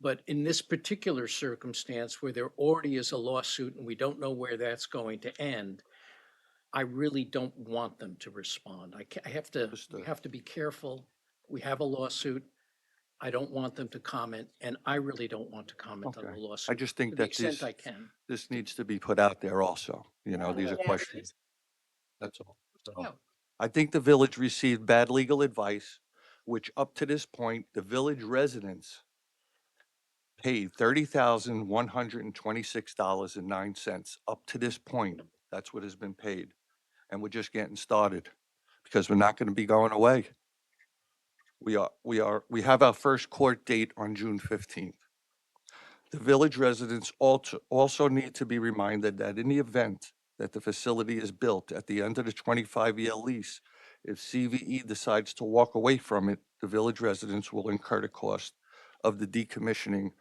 But in this particular circumstance where there already is a lawsuit and we don't know where that's going to end, I really don't want them to respond. I have to, we Understood. have to be careful. We have a lawsuit. I don't want them to comment, and I really don't want to comment on the Okay. lawsuit. I just think To the that extent I can. this needs to be put out there also. These are Yeah. questions. That's all. So, Yeah. I think the village received bad legal advice, which up to this point, the village residents paid $30,126.09. Up to this point, that's what has been paid. And we're just getting started because we're not going to be going away. We have our first court date on June 15th. The village residents also need to be reminded that in the event that the facility is built at the end of the 25-year lease, if CVE decides to walk away from it, the village residents will incur the cost of the decommissioning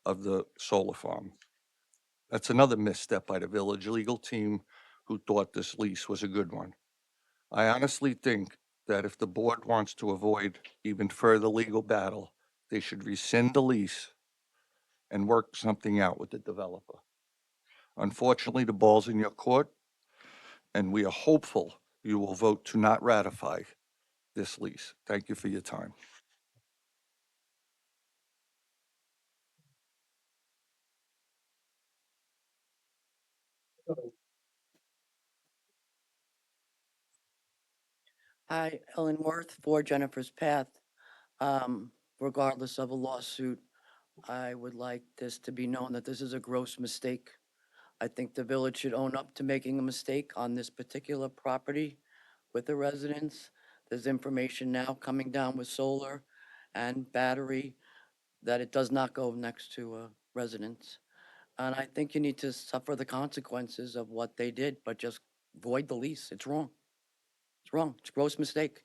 of the solar farm. That's another misstep by the village legal team who thought this lease was a good one. I honestly think that if the board wants to avoid even further legal battle, they should rescind the lease and work something out with the developer. Unfortunately, the ball's in your court, and we are hopeful you will vote to not ratify this lease. Thank you for your time. Hi, Ellen Worth for Jennifer's Path. Regardless of a lawsuit, I would like this to be known that this is a gross mistake. I think the village should own up to making a mistake on this particular property with the residents. There's information now coming down with solar and battery that it does not go next to residents. And I think you need to suffer the consequences of what they did, but just void the lease. It's wrong. It's wrong. It's a gross mistake.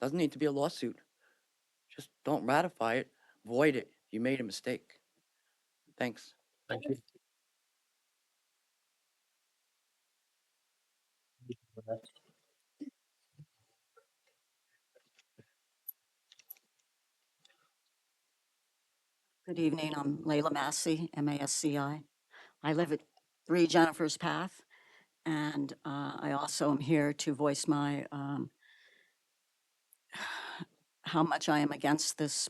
Doesn't need to be a lawsuit. Just don't ratify it, void it. You made a mistake. Thanks. Thank you. Good evening, I'm Layla Massey, M-A-S-C-I. I live at 3 Jennifer's Path, and I also am here to voice my, how much I am against this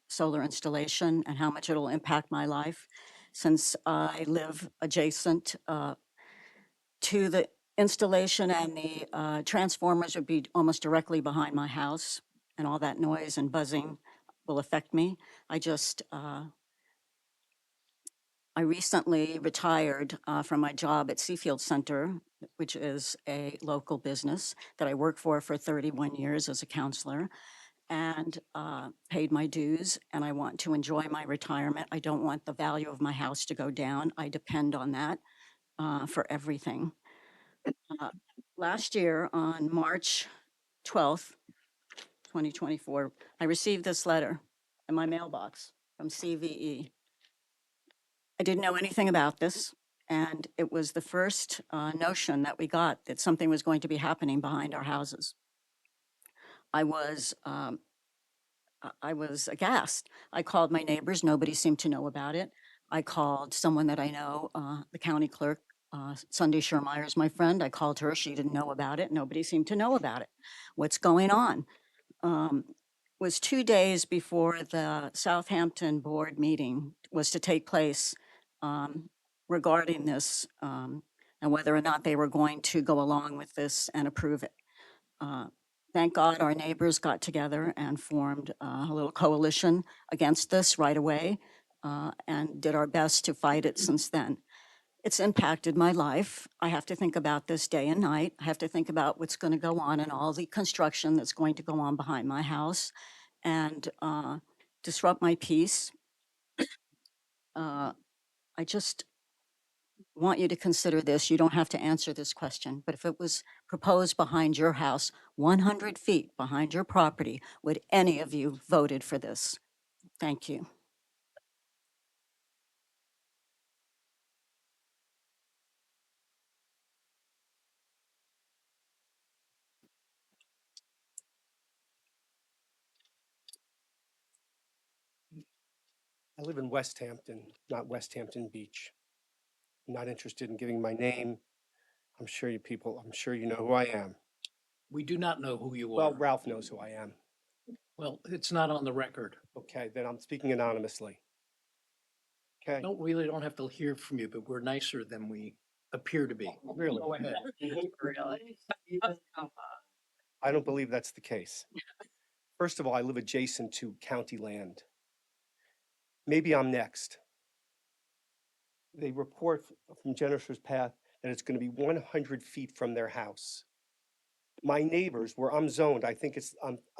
solar installation and how much it'll impact my life. Since I live adjacent to the installation and the transformers would be almost directly behind my house, and all that noise and buzzing will affect me. I recently retired from my job at Seafield Center, which is a local business that I worked for 31 years as a counselor, and paid my dues, and I want to enjoy my retirement. I don't want the value of my house to go down. I depend on that for everything. Last year, on March 12th, 2024, I received this letter in my mailbox from CVE. I didn't know anything about this, and it was the first notion that we got that something was going to be happening behind our houses. I was aghast. I called my neighbors. Nobody seemed to know about it. I called someone that I know, the county clerk, Sunday Schermeyer is my friend. I called her. She didn't know about it. Nobody seemed to know about it. What's going on? Was 2 days before the Southampton board meeting was to take place regarding this and whether or not they were going to go along with this and approve it. Thank God our neighbors got together and formed a little coalition against this right away and did our best to fight it since then. It's impacted my life. I have to think about this day and night. I have to think about what's going to go on and all the construction that's going to go on behind my house and disrupt my peace. I just want you to consider this. You don't have to answer this question, but if it was proposed behind your house, 100 feet behind your property, would any of you voted for this? Thank you. I live in West Hampton, not West Hampton Beach. I'm not interested in giving my name. I'm sure you know who I am. We do not know who you Well, are. Ralph knows who I am. Well, it's not on the record. Okay, then I'm speaking anonymously. Okay, Don't have to hear from you, but we're nicer than we appear to be. really? Go ahead. Really? I don't believe that's the case. First of all, I live adjacent to county land. Maybe I'm next. They report from Jennifer's Path that it's going to be 100 feet from their house. My neighbors, where I'm zoned, I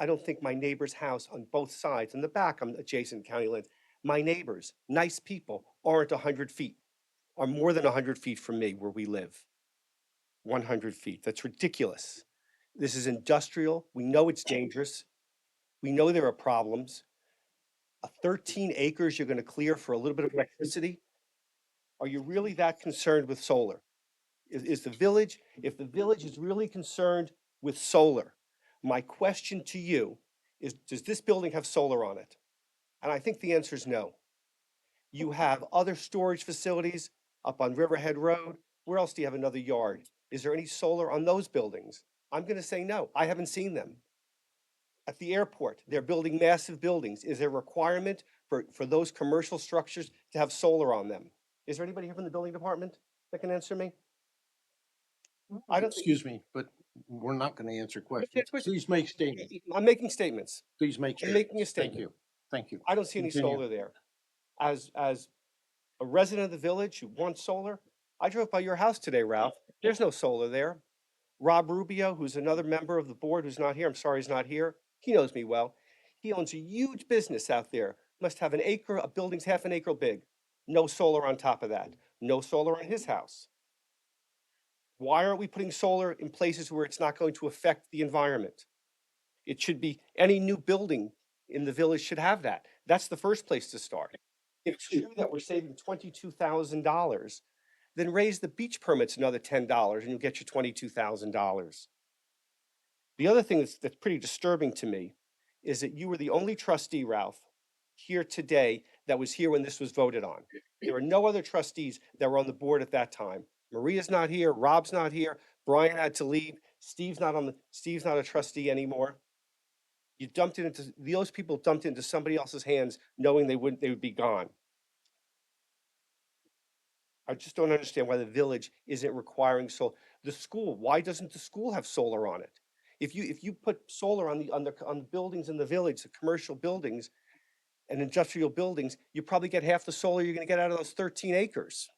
don't think my neighbor's house on both sides, in the back, I'm adjacent county land. My neighbors, nice people, aren't 100 feet, are more than 100 feet from me where we live. 100 feet, that's ridiculous. This is industrial. We know it's dangerous. We know there are problems. 13 acres you're going to clear for a little bit of electricity. Are you really that concerned with solar? Is the village, if the village is really concerned with solar, my question to you is, does this building have solar on it? And I think the answer is no. You have other storage facilities up on Riverhead Road. Where else do you have another yard? Is there any solar on those buildings? I'm gonna say no. I haven't seen them. At the airport, they're building massive buildings. Is there a requirement for those commercial structures to have solar on them? Is there anybody here from the building department that can answer me? I don't think. Excuse me, but we're not going to answer questions. question. Please make statements. I'm making statements. Please make. I'm making a statements. Thank statement. you. Thank you. I don't see any Continue. solar there. As a resident of the village who wants solar, I drove by your house today, Ralph. There's no solar there. Rob Rubio, who's another member of the board who's not here, I'm sorry he's not here. He knows me well. He owns a huge business out there. Must have an acre, a building's half an acre big. No solar on top of that. No solar on his house. Why aren't we putting solar in places where it's not going to affect the environment? It should be, any new building in the village should have that. That's the first place to start. If it's true that we're saving $22,000, then raise the beach permits another $10 and you'll get your $22,000. The other thing that's pretty disturbing to me is that you were the only trustee, Ralph, here today that was here when this was voted on. There were no other trustees that were on the board at that time. Maria's not here, Rob's not here, Brian had to leave, Steve's not a trustee anymore. You dumped it into, those people dumped it into somebody else's hands knowing they would be gone. I just don't understand why the village isn't requiring solar. The school, why doesn't the school have solar on it? If you put solar on the buildings in the village, the commercial buildings and industrial buildings, you probably get half the solar you're gonna get out of those 13 acres.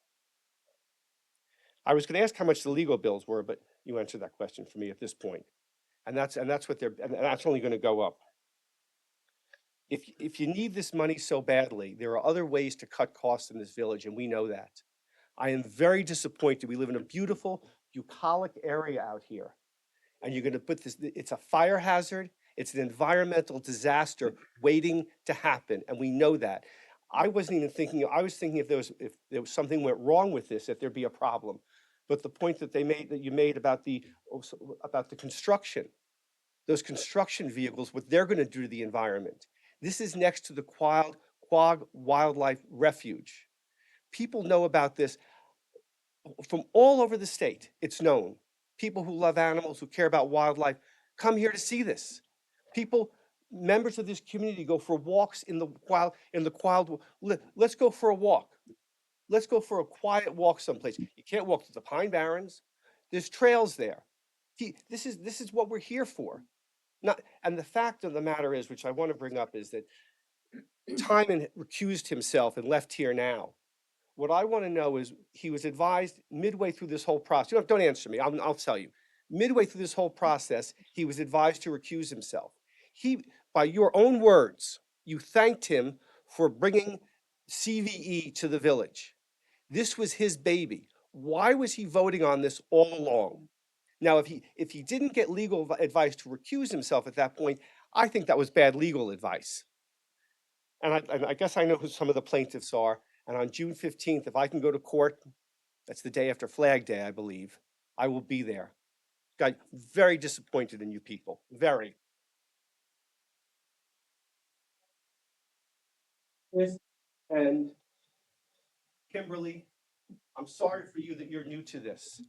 I was gonna ask how much the legal bills were, but you answered that question for me at this point. And that's what and that's only gonna go up. If you need this money so badly, there are other ways to cut costs in this village, and we know that. I am very disappointed. We live in a beautiful bucolic area out here. And you're gonna put this, it's a fire hazard, it's an environmental disaster waiting to happen, and we know that. I wasn't even thinking, I was thinking if there was something went wrong with this, that there'd be a problem. But the point that you made about the construction, those construction vehicles, what they're gonna do to the environment. This is next to the Quogue Wildlife Refuge. People know about this from all over the state. It's known. People who love animals, who care about wildlife, come here to see this. People, members of this community go for walks in the wild. Let's go for a walk. Let's go for a quiet walk someplace. You can't walk to the Pine Barrens. There's trails there. This is what we're here for. And the fact of the matter is, which I want to bring up, is that Timon recused himself and left here now. What I want to know is, he was advised midway through this whole process. Don't answer me. I'll tell you. Midway through this whole process, he was advised to recuse himself. By your own words, you thanked him for bringing CVE to the village. This was his baby. Why was he voting on this all along? Now, if he didn't get legal advice to recuse himself at that point, I think that was bad legal advice. And I guess I know who some of the plaintiffs are. And on June 15th, if I can go to court, that's the day after Flag Day, I believe, I will be there. Got very disappointed in you people, very. And Kimberly, I'm sorry for you that you're new to this.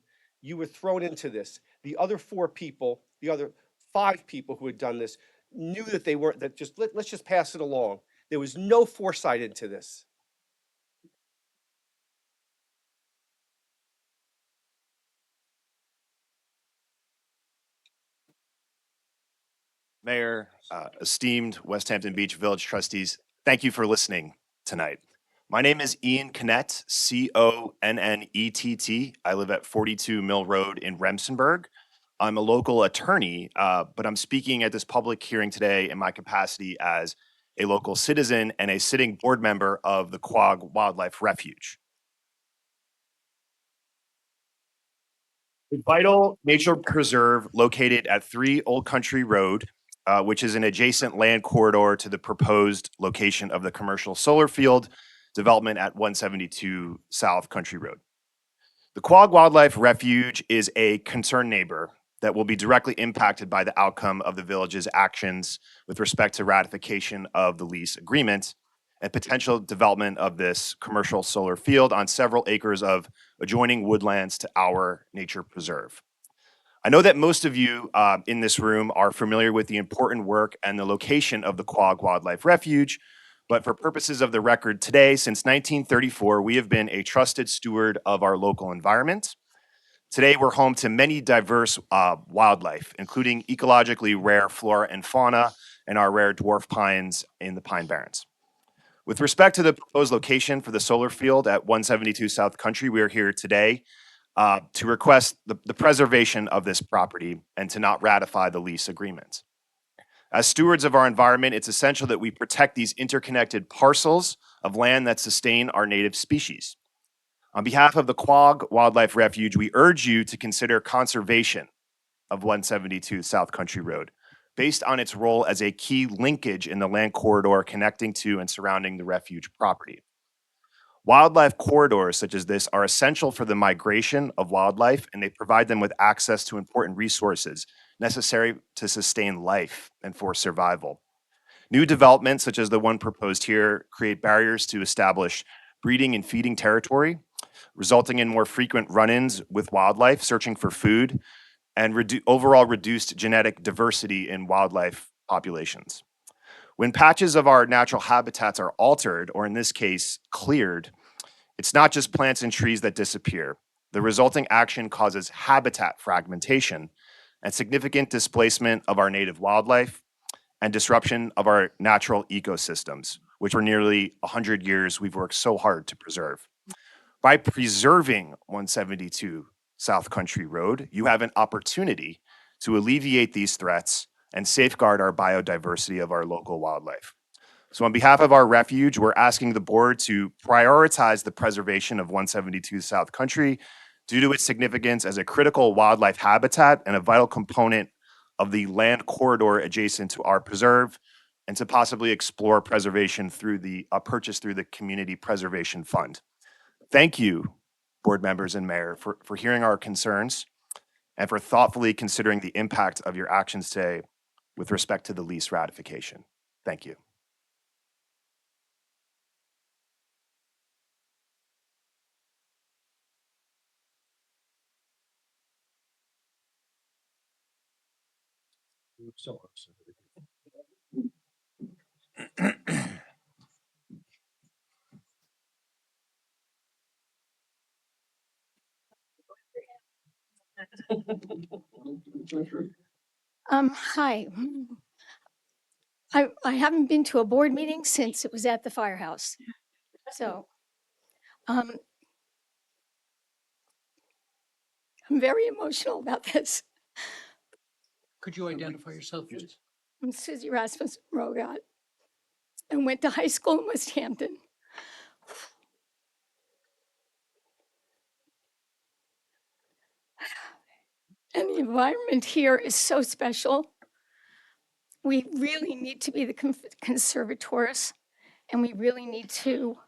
You were thrown into this. The other 4 people, the other 5 people who had done this knew that they weren't, let's just pass it along. There was no foresight into this. Mayor, esteemed West Hampton Beach Village trustees, thank you for listening tonight. My name is Ian Connett, C-O-N-N-E-T-T. I live at 42 Mill Road in Remsenburg. I'm a local attorney, but I'm speaking at this public hearing today in my capacity as a local citizen and a sitting board member of the Quogue Wildlife Refuge. The Vital Nature Preserve, located at 3 Old Country Road, which is an adjacent land corridor to the proposed location of the commercial solar field development at 172 South Country Road. The Quogue Wildlife Refuge is a concerned neighbor that will be directly impacted by the outcome of the village's actions with respect to ratification of the lease agreement and potential development of this commercial solar field on several acres of adjoining woodlands to our nature preserve. I know that most of you in this room are familiar with the important work and the location of the Quogue Wildlife Refuge, but for purposes of the record today, since 1934, we have been a trusted steward of our local environment. Today, we're home to many diverse wildlife, including ecologically rare flora and fauna and our rare dwarf pines in the Pine Barrens. With respect to the proposed location for the solar field at 172 South Country, we are here today to request the preservation of this property and to not ratify the lease agreement. As stewards of our environment, it's essential that we protect these interconnected parcels of land that sustain our native species. On behalf of the Quogue Wildlife Refuge, we urge you to consider conservation of 172 South Country Road, based on its role as a key linkage in the land corridor connecting to and surrounding the refuge property. Wildlife corridors such as this are essential for the migration of wildlife, and they provide them with access to important resources necessary to sustain life and for survival. New developments, such as the one proposed here, create barriers to establish breeding and feeding territory, resulting in more frequent run-ins with wildlife searching for food and overall reduced genetic diversity in wildlife populations. When patches of our natural habitats are altered, or in this case, cleared, it's not just plants and trees that disappear. The resulting action causes habitat fragmentation and significant displacement of our native wildlife and disruption of our natural ecosystems, which for nearly 100 years we've worked so hard to preserve. By preserving 172 South Country Road, you have an opportunity to alleviate these threats and safeguard our biodiversity of our local wildlife. So on behalf of our refuge, we're asking the board to prioritize the preservation of 172 South Country due to its significance as a critical wildlife habitat and a vital component of the land corridor adjacent to our preserve, and to possibly explore preservation through the purchase through the Community Preservation Fund. Thank you, board members and mayor, for hearing our concerns and for thoughtfully considering the impact of your actions today with respect to the lease ratification. Thank you. Hi. I haven't been to a board meeting since it was at the firehouse. So, I'm very emotional about this. Could you identify yourself, please? I'm Susie Rasmus Rogat and went to high school in West Hampton. And the environment here is so special. We really need to be the conservators, and we really need to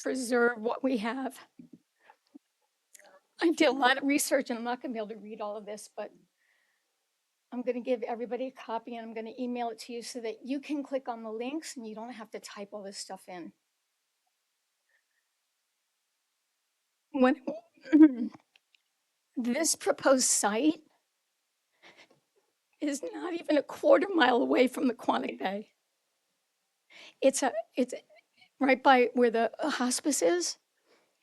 preserve what we have. I did a lot of research, and I'm not going to be able to read all of this, but I'm going to give everybody a copy, and I'm going to email it to you so that you can click on the links and you don't have to type all this stuff in. When this proposed site is not even a quarter mile away from the Quantic Bay. It's right by where the hospice is.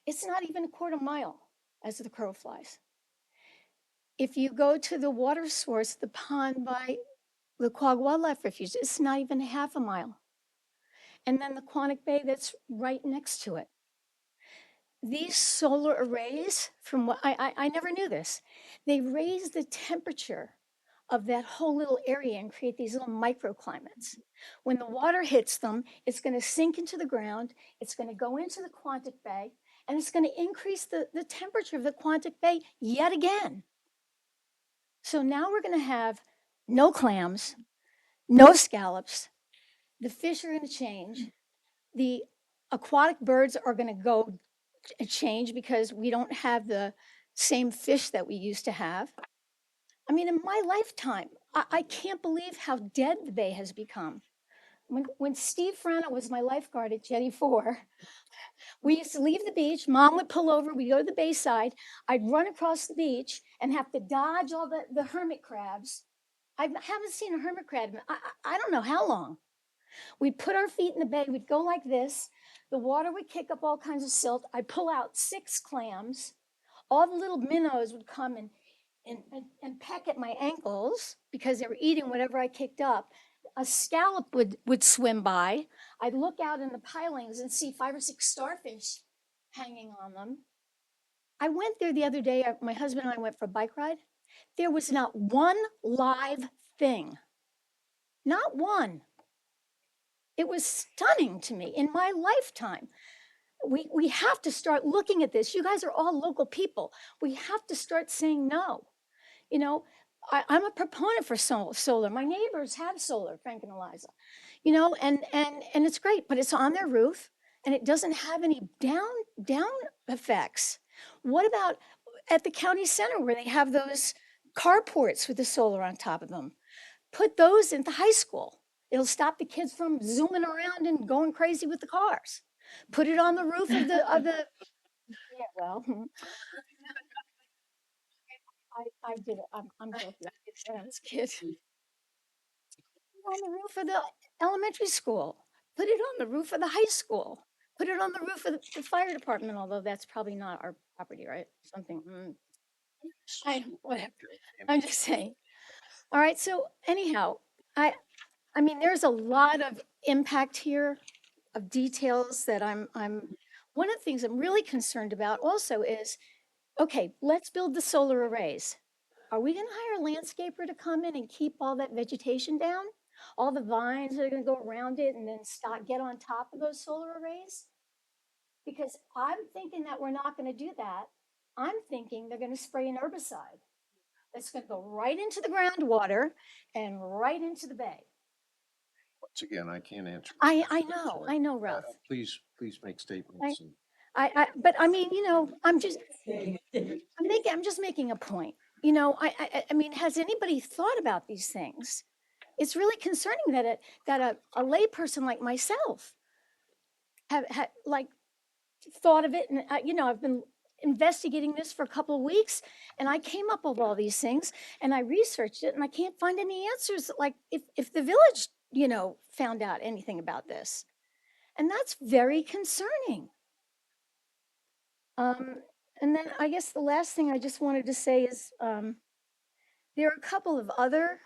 It's not even a quarter mile as the crow flies. If you go to the water source, the pond by the Quogue Wildlife Refuge, it's not even half a mile. And then the Quantic Bay that's right next to it. These solar arrays, from what I never knew this, they raise the temperature of that whole little area and create these little microclimates. When the water hits them, it's going to sink into the ground, it's going to go into the Quantic Bay, and it's going to increase the temperature of the Quantic Bay yet again. So now we're going to have no clams, no scallops, the fish are going to change, the aquatic birds are going to go change because we don't have the same fish that we used to have. I mean, in my lifetime, I can't believe how dead the bay has become. When Steve Frana was my lifeguard at Jetty 4, we used to leave the beach. Mom would pull over. We'd go to the bayside. I'd run across the beach and have to dodge all the hermit crabs. I haven't seen a hermit crab in I don't know how long. We'd put our feet in the bay. We'd go like this. The water would kick up all kinds of silt. I'd pull out 6 clams. All the little minnows would come and peck at my ankles because they were eating whatever I kicked up. A scallop would swim by. I'd look out in the pilings and see 5 or 6 starfish hanging on them. I went there the other day. My husband and I went for a bike ride. There was not one live thing. Not one. It was stunning to me in my lifetime. We have to start looking at this. You guys are all local people. We have to start saying no. You know, I'm a proponent for solar. My neighbors have solar, Frank and Eliza. You know, and it's great, but it's on their roof and it doesn't have any down effects. What about at the county center where they have those carports with the solar on top of them? Put those in the high school. It'll stop the kids from zooming around and going crazy with the cars. Put it on the roof of the yeah, well, I did it. I'm joking. I did it when I was a kid. Put it on the roof of the elementary school. Put it on the roof of the high school. Put it on the roof of the fire department, although that's probably not our property, right? Something. Whatever. I'm just saying. All right. So anyhow, I mean, there's a lot of impact here of details that I'm one of the things I'm really concerned about also is, okay, let's build the solar arrays. Are we going to hire a landscaper to come in and keep all that vegetation down? All the vines that are going to go around it and then get on top of those solar arrays? Because I'm thinking that we're not going to do that. I'm thinking they're going to spray an herbicide that's going to go right into the groundwater and right into the bay. Once again, I can't answer. I Sorry. know, Ralph. Please make statements. and- But I mean, you know, I'm just making a point. You know, I mean, has anybody thought about these things? It's really concerning that a layperson like myself have like thought of it, and you know, I've been investigating this for a couple of weeks, and I came up with all these things, and I researched it, and I can't find any answers. Like if the village, you know, found out anything about this, and that's very concerning. And then I guess the last thing I just wanted to say is there are a couple of other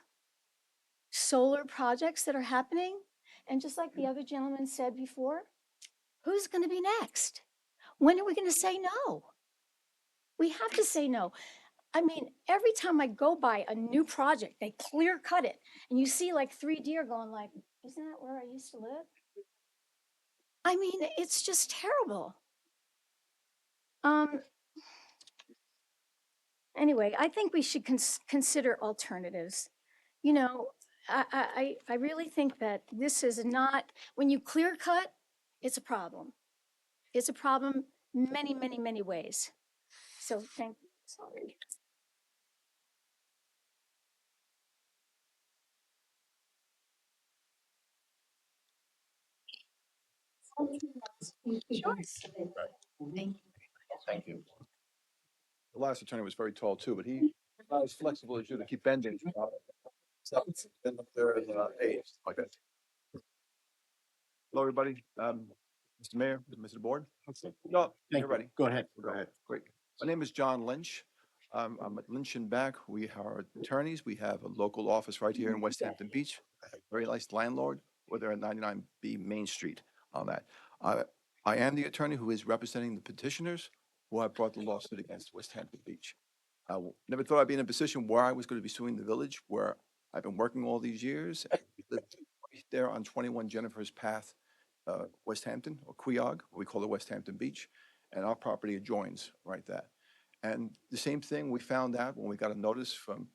solar projects that are happening. And just like the other gentleman said before, who's going to be next? When are we going to say no? We have to say no. I mean, every time I go by a new project, they clear cut it. And you see like 3 deer going like, isn't that where I used to live? I mean, it's just terrible. Anyway, I think we should consider alternatives. You know, I really think that this is not, when you clear cut, it's a problem. It's a problem many, many, many ways. So thank you. Sorry. Sure. Thank you. The last attorney was very tall too, but he not as flexible as you to keep bending. So, been up there in age like that. Hello, everybody. Mr. Mayor, Mr. Board. No, you're ready. Go ahead. Go ahead. Great. My name is John Lynch. I'm at Lynch and Back. We are attorneys. We have a local office right here in West Hampton Beach. A very nice landlord. We're there at 99B Main Street on that. I am the attorney who is representing the petitioners who have brought the lawsuit against West Hampton Beach. I never thought I'd be in a position where I was going to be suing the village, where I've been working all these years. And we live right there on 21 Jennifer's Path, West Hampton, or Queog, we call it West Hampton Beach, and our property adjoins right there. And the same thing we found out when we got a notice from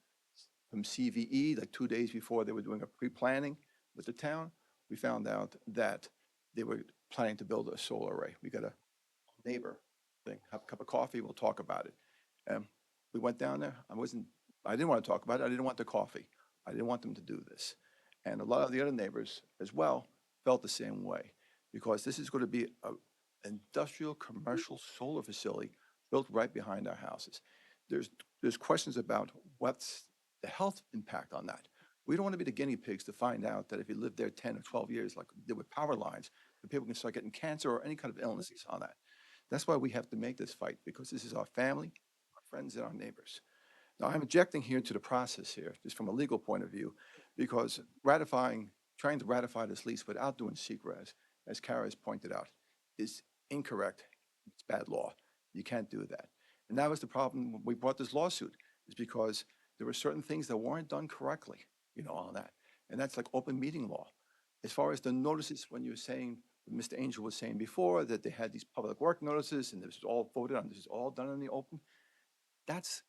CVE, like 2 days before they were doing a pre-planning with the town. We found out that they were planning to build a solar array. We got a neighbor thing, have a cup of coffee, we'll talk about it. We went down there. I didn't want to talk about it. I didn't want the coffee. I didn't want them to do this. And a lot of the other neighbors as well felt the same way, because this is going to be a industrial commercial solar facility built right behind our houses. There's questions about what's the health impact on that. We don't want to be the guinea pigs to find out that if you live there 10 or 12 years, like we did with power lines, that people can start getting cancer or any kind of illnesses on that. That's why we have to make this fight, because this is our family, our friends, and our neighbors. Now, I'm objecting here to the process here, just from a legal point of view, because trying to ratify this lease without doing secret, as Kara has pointed out, is incorrect. It's bad law. You can't do that. And that was the problem when we brought this lawsuit, is because there were certain things that weren't done correctly, on that. And that's like open meeting law. As far as the notices, when you were saying, Mr. Angel was saying before, that they had these public work notices and this was all voted on, this is all done in the open, that's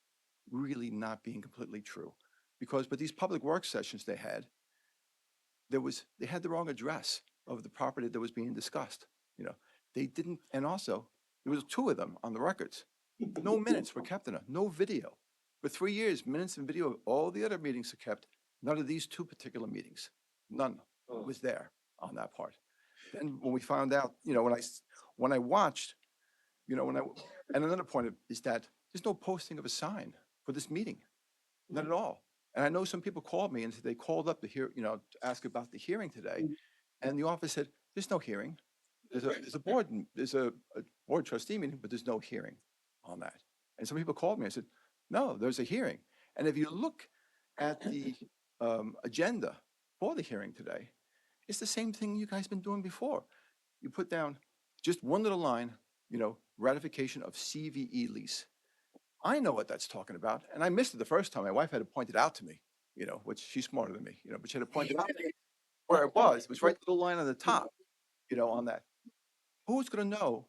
really not being completely true. Because with these public work sessions they had, they had the wrong address of the property that was being discussed. They didn't, and also there was 2 of them on the records. No minutes were kept in it, no video. For 3 years, minutes and video of all the other meetings are kept. None of these 2 particular meetings, none was there on that part. Then when we found out, when I watched, and another point is that there's no posting of a sign for this meeting, not at all. And I know some people called me and they called up to hear, to ask about the hearing today. And the office said, there's no hearing. There's a board trustee meeting, but there's no hearing on that. And some people called me and said, no, there's a hearing. And if you look at the agenda for the hearing today, it's the same thing you guys have been doing before. You put down just one little line, ratification of CVE lease. I know what that's talking about, and I missed it the first time. My wife had to point it out to me, which she's smarter than me, but she had to point it out to me where it was. It was right the little line on the top, on that. Who's going to know,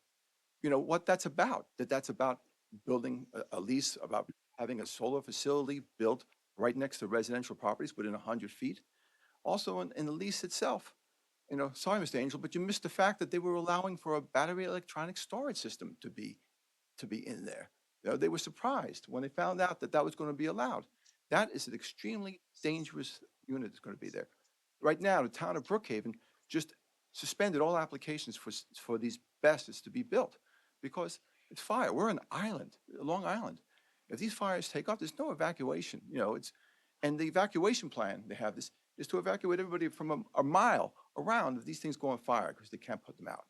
what that's about? That's about building a lease, about having a solar facility built right next to residential properties within 100 feet. Also in the lease itself, sorry, Mr. Angel, but you missed the fact that they were allowing for a battery electronic storage system to be in there. They were surprised when they found out that was going to be allowed. That is an extremely dangerous unit that's going to be there. Right now, the town of Brookhaven just suspended all applications for these baskets to be built because it's fire. We're an island, Long Island. If these fires take off, there's no evacuation. And the evacuation plan they have is to evacuate everybody from a mile around if these things go on fire because they can't put them out.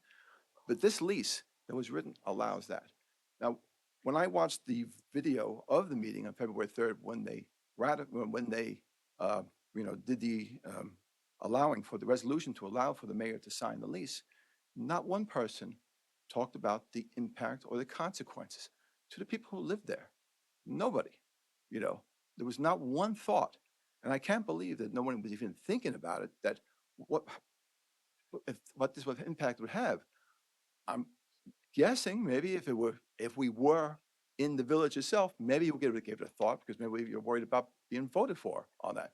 But this lease that was written allows that. Now, when I watched the video of the meeting on February 3rd, when they did the allowing for the resolution to allow for the mayor to sign the lease, not one person talked about the impact or the consequences to the people who lived there. Nobody, there was not one thought. And I can't believe that no one was even thinking about it, that what impact would have. I'm guessing maybe if we were in the village itself, maybe you would give it a thought because maybe you're worried about being voted for on that.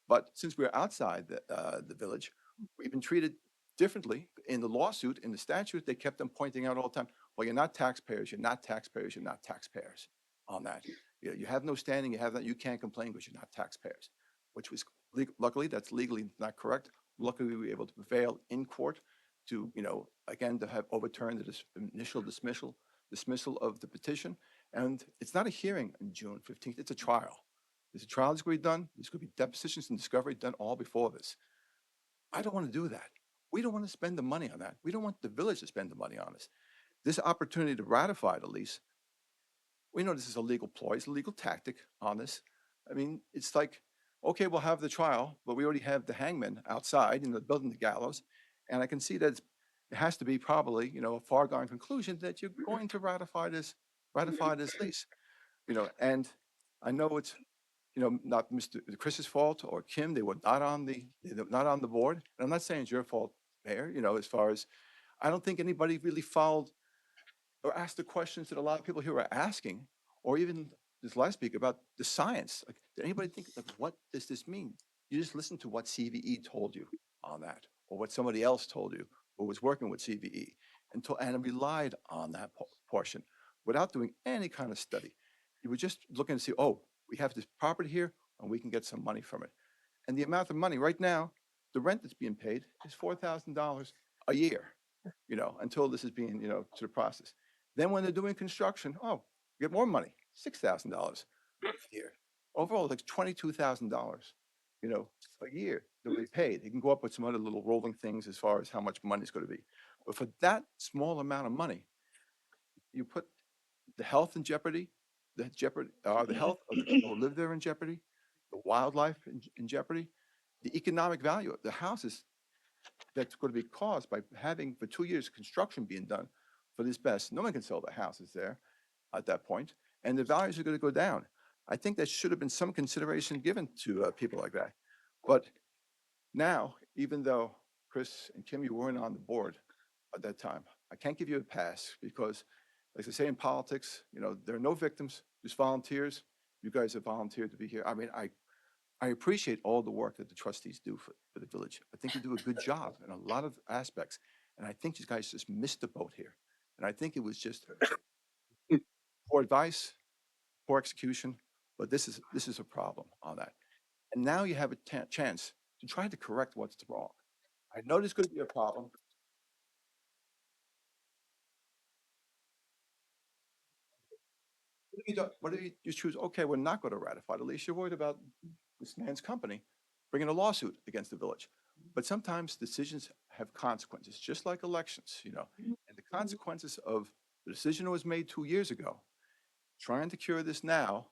But since we're outside the village, we've been treated differently in the lawsuit, in the statute. They kept them pointing out all the time, well, you're not taxpayers, you're not taxpayers, you're not taxpayers on that. You have no standing, you can't complain because you're not taxpayers, which was, luckily, that's legally not correct. Luckily, we were able to prevail in court to, again, to have overturned the initial dismissal of the petition. And it's not a hearing on June 15th, it's a trial. There's a trial that's going to be done. There's going to be depositions and discovery done all before this. I don't want to do that. We don't want to spend the money on that. We don't want the village to spend the money on this. This opportunity to ratify the lease, we know this is a legal ploy, it's a legal tactic on this. I mean, it's like, okay, we'll have the trial, but we already have the hangman outside, building the gallows. And I can see that it has to be probably, a far gone conclusion that you're going to ratify this lease. And I know it's, not Mr. Chris's fault or Kim. They were not on the board. And I'm not saying it's your fault, Mayor, as far as, I don't think anybody really followed or asked the questions that a lot of people here are asking, or even this last week about the science. Like, did anybody think, what does this mean? You just listen to what CVE told you on that, or what somebody else told you or was working with CVE and relied on that portion without doing any kind of study. You were just looking to see, oh, we have this property here and we can get some money from it. And the amount of money right now, the rent that's being paid is $4,000 a year, until this is being, to the process. Then when they're doing construction, oh, you get more money, $6,000 a year. Overall, like $22,000, a year that we paid. It can go up with some other little rolling things as far as how much money it's going to be. But for that small amount of money, you put the health in jeopardy, the health of the people who live there in jeopardy, the wildlife in jeopardy, the economic value of the houses that's going to be caused by having for 2 years construction being done for this best. No one can sell their houses there at that point, and the values are going to go down. I think there should have been some consideration given to people like that. But now, even though Chris and Kim, you weren't on the board at that time, I can't give you a pass because, like they say in politics, there are no victims, just volunteers. You guys have volunteered to be here. I mean, I appreciate all the work that the trustees do for the village. I think you do a good job in a lot of aspects. And I think you guys just missed the boat here. And I think it was just poor advice, poor execution, but this is a problem on that. And now you have a chance to try to correct what's wrong. I know there's going to be a problem. What if you choose, okay, we're not going to ratify the lease. You're worried about this man's company bringing a lawsuit against the village. But sometimes decisions have consequences, just like elections, and the consequences of the decision that was made 2 years ago, trying to cure this now,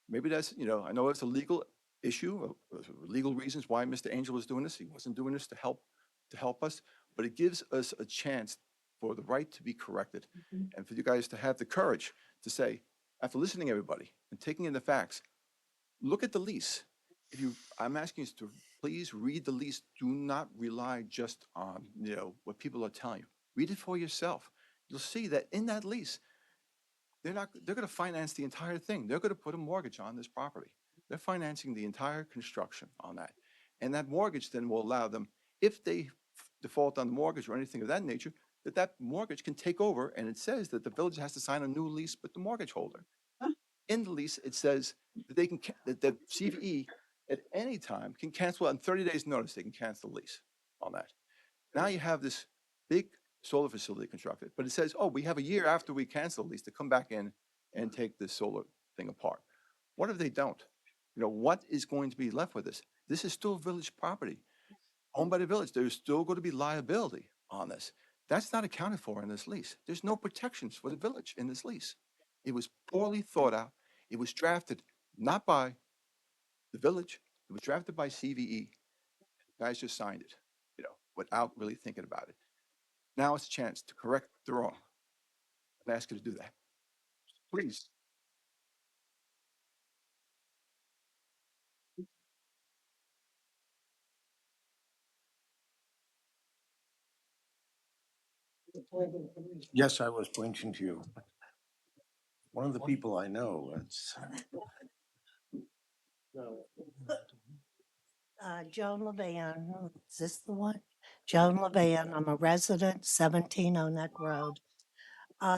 maybe that's, I know it's a legal issue, legal reasons why Mr. Angel was doing this. He wasn't doing this to help us, but it gives us a chance for the right to be corrected and for you guys to have the courage to say, after listening to everybody and taking in the facts, look at the lease. I'm asking you to please read the lease. Do not rely just on, what people are telling you. Read it for yourself. You'll see that in that lease, they're going to finance the entire thing. They're going to put a mortgage on this property. They're financing the entire construction on that. And that mortgage then will allow them, if they default on the mortgage or anything of that nature, that mortgage can take over. And it says that the village has to sign a new lease with the mortgage holder. In the lease, it says that that the CVE at any time can cancel on 30 days notice. They can cancel the lease on that. Now you have this big solar facility constructed, but it says, oh, we have a year after we cancel the lease to come back in and take this solar thing apart. What if they don't? What is going to be left with this? This is still village property owned by the village. There's still going to be liability on this. That's not accounted for in this lease. There's no protections for the village in this lease. It was poorly thought out. It was drafted not by the village. It was drafted by CVE. Guys just signed it, without really thinking about it. Now it's a chance to correct the wrong. I ask you to do that. Please. Yes, I was pointing to you. One of the people I know, it's. Joan Levan, is this the one? Joan Levan, I'm a resident, 17 Oneck Road. I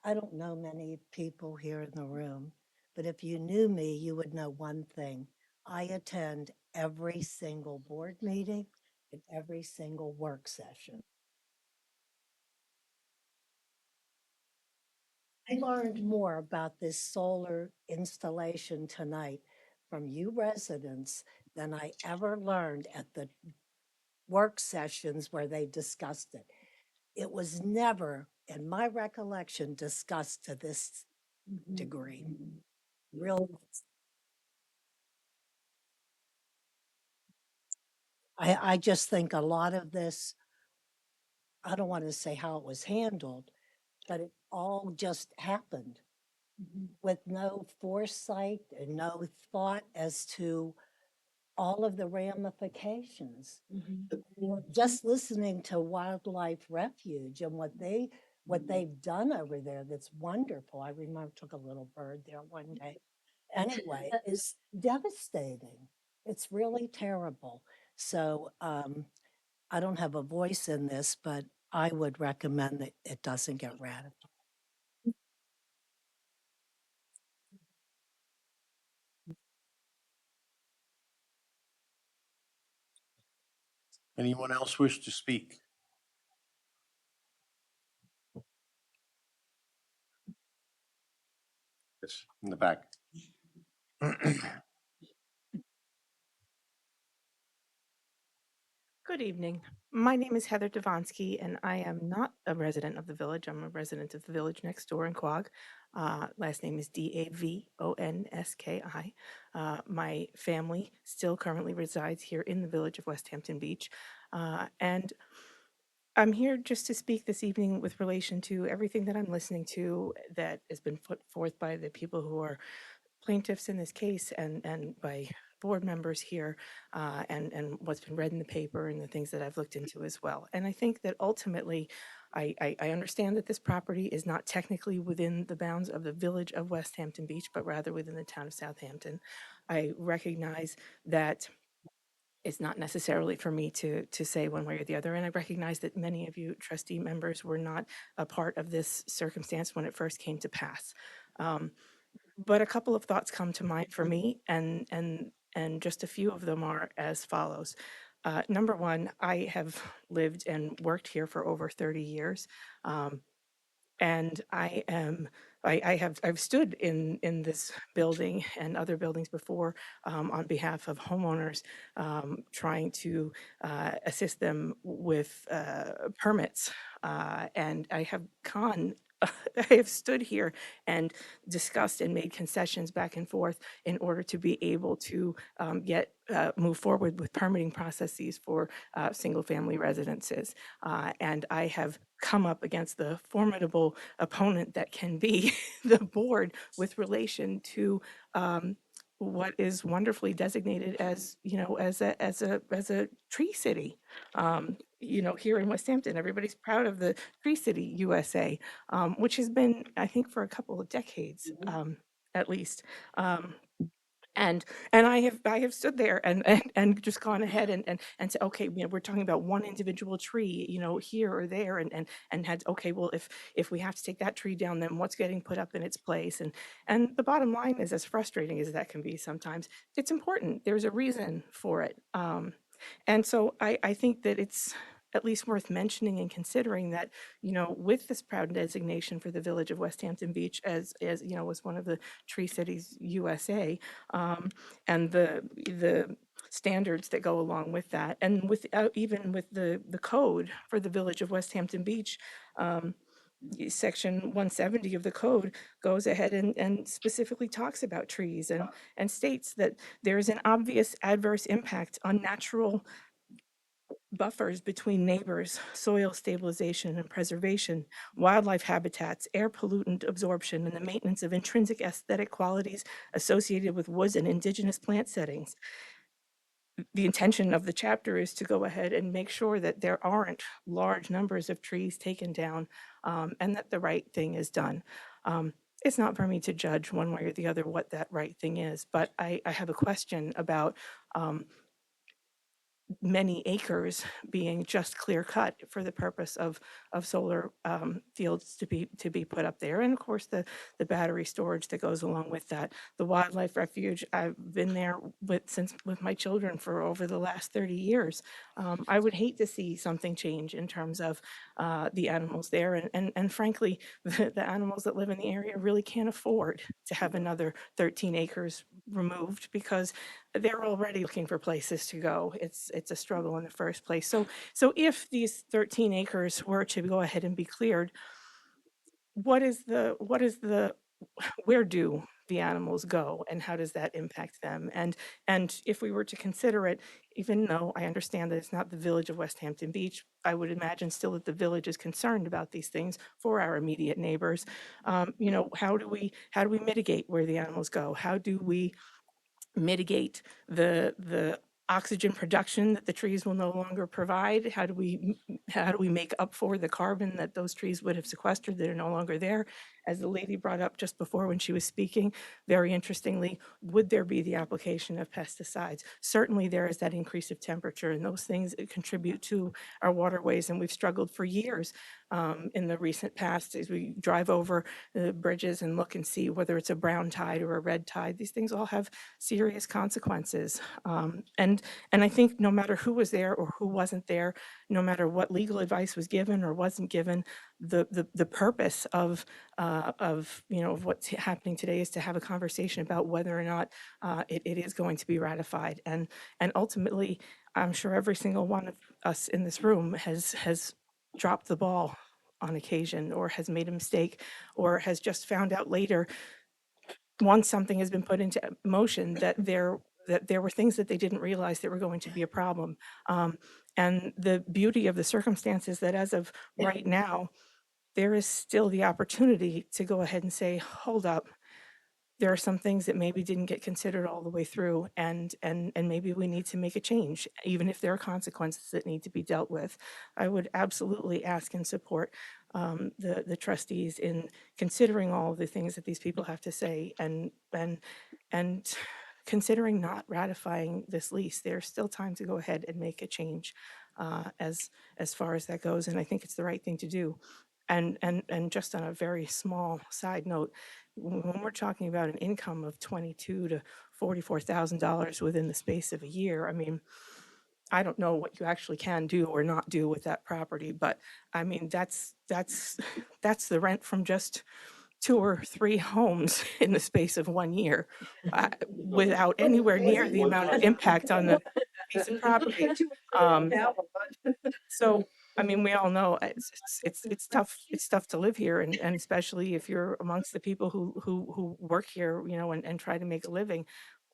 don't know many people here in the room, but if you knew me, you would know one thing. I attend every single board meeting and every single work session. I learned more about this solar installation tonight from you residents than I ever learned at the work sessions where they discussed it. It was never, in my recollection, discussed to this degree. Real. I just think a lot of this, I don't want to say how it was handled, but it all just happened with no foresight and no thought as to all of the ramifications. Just listening to Wildlife Refuge and what they've done over there, that's wonderful. I remember I took a little bird there one day. Anyway, it's devastating. It's really terrible. So I don't have a voice in this, but I would recommend that it doesn't get ratified. Anyone else wish to speak? Yes, in the back. Good evening. My name is Heather Devonsky, and I am not a resident of the village. I'm a resident of the village next door in Quogue. Last name is Davonski. My family still currently resides here in the village of West Hampton Beach. And I'm here just to speak this evening with relation to everything that I'm listening to that has been put forth by the people who are plaintiffs in this case and by board members here and what's been read in the paper and the things that I've looked into as well. And I think that ultimately, I understand that this property is not technically within the bounds of the village of West Hampton Beach, but rather within the town of Southampton. I recognize that it's not necessarily for me to say one way or the other. And I recognize that many of you trustee members were not a part of this circumstance when it first came to pass. But a couple of thoughts come to mind for me, and just a few of them are as follows. Number one, I have lived and worked here for over 30 years. And I've stood in this building and other buildings before on behalf of homeowners, trying to assist them with permits. And I have I have stood here and discussed and made concessions back and forth in order to be able to move forward with permitting processes for single-family residences. And I have come up against the formidable opponent that can be the board with relation to what is wonderfully designated as, as a tree city. Here in West Hampton, everybody's proud of the Tree City USA, which has been, I think, for a couple of decades, at least. And I have stood there and just gone ahead and said, okay, we're talking about one individual tree, here or there, and had, okay, well, if we have to take that tree down, then what's getting put up in its place? And the bottom line is, as frustrating as that can be sometimes, it's important. There's a reason for it. And so I think that it's at least worth mentioning and considering that, with this proud designation for the village of West Hampton Beach as was one of the Tree Cities USA, and the standards that go along with that, and with even with the code for the village of West Hampton Beach, Section 170 of the code goes ahead and specifically talks about trees and states that there is an obvious adverse impact on natural buffers between neighbors, soil stabilization and preservation, wildlife habitats, air pollutant absorption, and the maintenance of intrinsic aesthetic qualities associated with woods and indigenous plant settings. The intention of the chapter is to go ahead and make sure that there aren't large numbers of trees taken down, and that the right thing is done. It's not for me to judge one way or the other what that right thing is, but I have a question about many acres being just clear cut for the purpose of solar fields to be put up there, and of course the battery storage that goes along with that. The wildlife refuge, I've been there with my children for over the last 30 years. I would hate to see something change in terms of the animals there, and frankly, the animals that live in the area really can't afford to have another 13 acres removed, because they're already looking for places to go. It's a struggle in the first place. So if these 13 acres were to go ahead and be cleared, where do the animals go, and how does that impact them? And if we were to consider it, even though I understand that it's not the village of West Hampton Beach, I would imagine still that the village is concerned about these things for our immediate neighbors. How do we mitigate where the animals go? How do we mitigate the oxygen production that the trees will no longer provide? How do we make up for the carbon that those trees would have sequestered that are no longer there? as the lady brought up just before when she was speaking, very interestingly, would there be the application of pesticides? Certainly there is that increase of temperature, and those things contribute to our waterways, and we've struggled for years in the recent past as we drive over the bridges and look and see whether it's a brown tide or a red tide. These things all have serious consequences. And I think no matter who was there or who wasn't there, no matter what legal advice was given or wasn't given, the purpose of of what's happening today is to have a conversation about whether or not it is going to be ratified. And ultimately, I'm sure every single one of us in this room has dropped the ball on occasion, or has made a mistake, or has just found out later, once something has been put into motion, that there were things that they didn't realize that were going to be a problem. And the beauty of the circumstances that as of right now, there is still the opportunity to go ahead and say, hold up, there are some things that maybe didn't get considered all the way through, and maybe we need to make a change, even if there are consequences that need to be dealt with. I would absolutely ask and support the trustees in considering all of the things that these people have to say, and considering not ratifying this lease. There's still time to go ahead and make a change as far as that goes, and I think it's the right thing to do. And just on a very small side note, when we're talking about an income of $22,000 to $44,000 within the space of a year, I mean, I don't know what you actually can do or not do with that property, but I mean, that's the rent from just 2 or 3 homes in the space of 1 year, without anywhere near the amount of impact on the piece of property. So, I mean, we all know it's tough. It's tough to live here, and especially if you're amongst the people who work here, and try to make a living.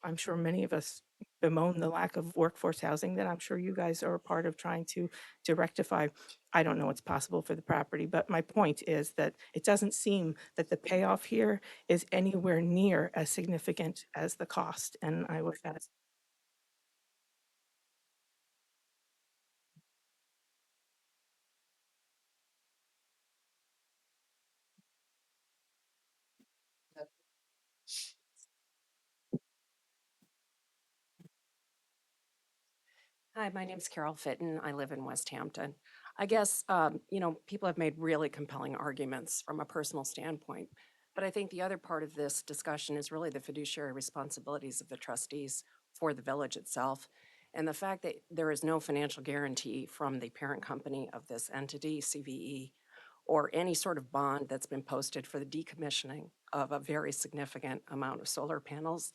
I'm sure many of us bemoan the lack of workforce housing that I'm sure you guys are a part of trying to rectify. I don't know what's possible for the property, but my point is that it doesn't seem that the payoff here is anywhere near as significant as the cost, and I would ask. Hi, my name's Carol Fitton. I live in West Hampton. I guess, people have made really compelling arguments from a personal standpoint. But I think the other part of this discussion is really the fiduciary responsibilities of the trustees for the village itself. And the fact that there is no financial guarantee from the parent company of this entity, CVE, or any sort of bond that's been posted for the decommissioning of a very significant amount of solar panels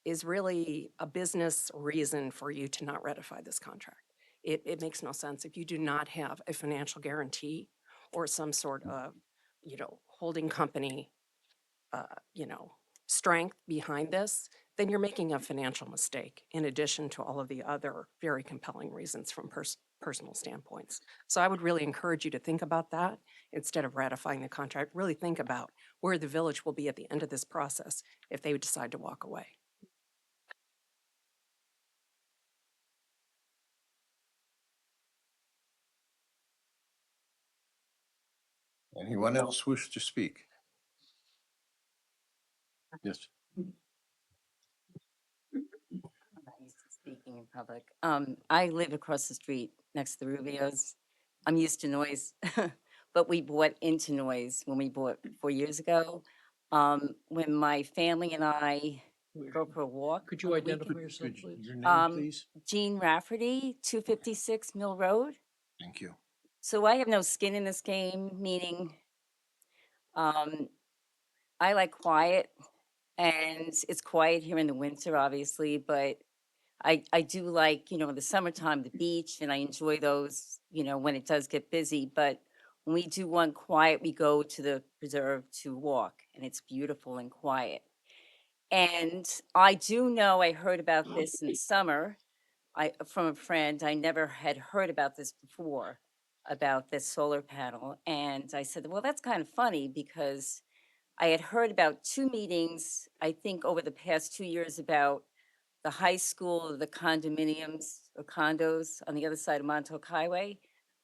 is really a business reason for you to not ratify this contract. It makes no sense if you do not have a financial guarantee or some sort of, holding company, strength behind this, then you're making a financial mistake in addition to all of the other very compelling reasons from personal standpoints. So I would really encourage you to think about that instead of ratifying the contract. Really think about where the village will be at the end of this process if they would decide to walk away. Anyone else wish to speak? Yes. I'm not used to speaking in public. I live across the street next to the Rubio's. I'm used to noise, but we bought into noise when we bought 4 years ago. When my family and I go for a walk. Could you identify yourself, please? Your name, please? Jean Rafferty, 256 Mill Road. Thank you. So I have no skin in this game, meaning I like quiet, and it's quiet here in the winter, obviously, but I do like, the summertime, the beach, and I enjoy those, when it does get busy. But when we do want quiet, we go to the preserve to walk, and it's beautiful and quiet. And I do know I heard about this in the summer from a friend. I never had heard about this before, about this solar panel. And I said, well, that's kind of funny because I had heard about 2 meetings, I think over the past 2 years, about the high school, the condominiums or condos on the other side of Montauk Highway.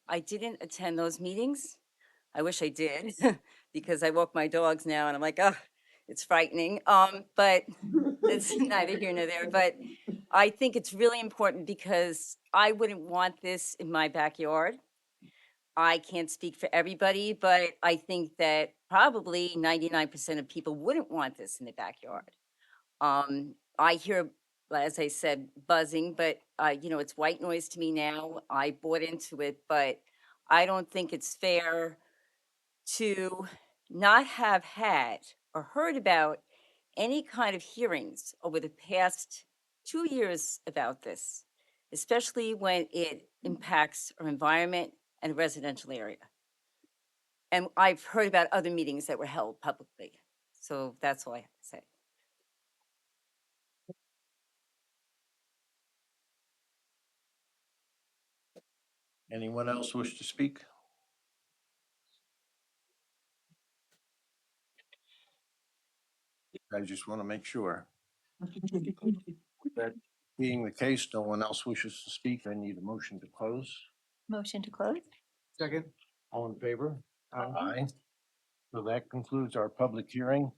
I didn't attend those meetings. I wish I did because I walk my dogs now and I'm like, oh, it's frightening. But it's neither here nor there. But I think it's really important because I wouldn't want this in my backyard. I can't speak for everybody, but I think that probably 99% of people wouldn't want this in the backyard. I hear, as I said, buzzing, but it's white noise to me now. I bought into it, but I don't think it's fair to not have had or heard about any kind of hearings over the past 2 years about this, especially when it impacts our environment and residential area. And I've heard about other meetings that were held publicly. So that's all I have to say. Anyone else wish to speak? I just want to make sure. That being the case, no one else wishes to speak. I need a motion to close. Motion to close? Second. All in favor? Aye. So that concludes our public hearing.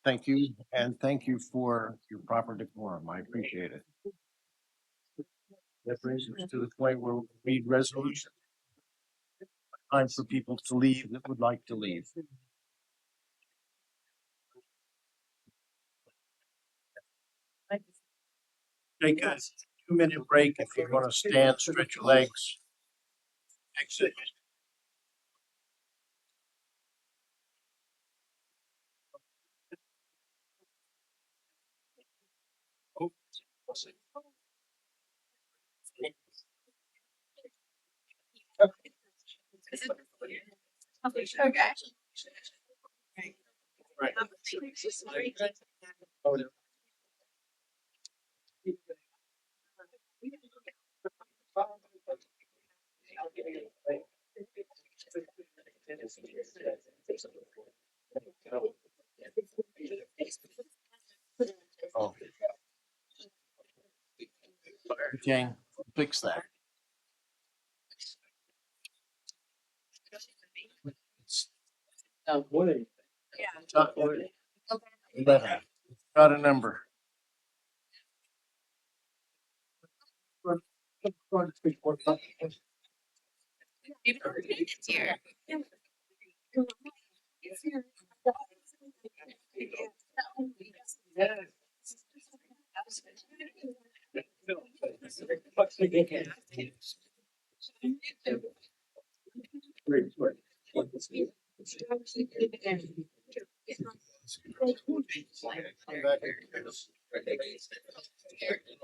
Thank you, and thank you for your proper decorum. I appreciate it. That brings us to the point where we read resolution. Time for people to leave that would like to leave. Take a 2-minute break if you want to stand, stretch your legs. Exit. Okay. Right. Oh. Okay, fix that. Top 11. Got a number.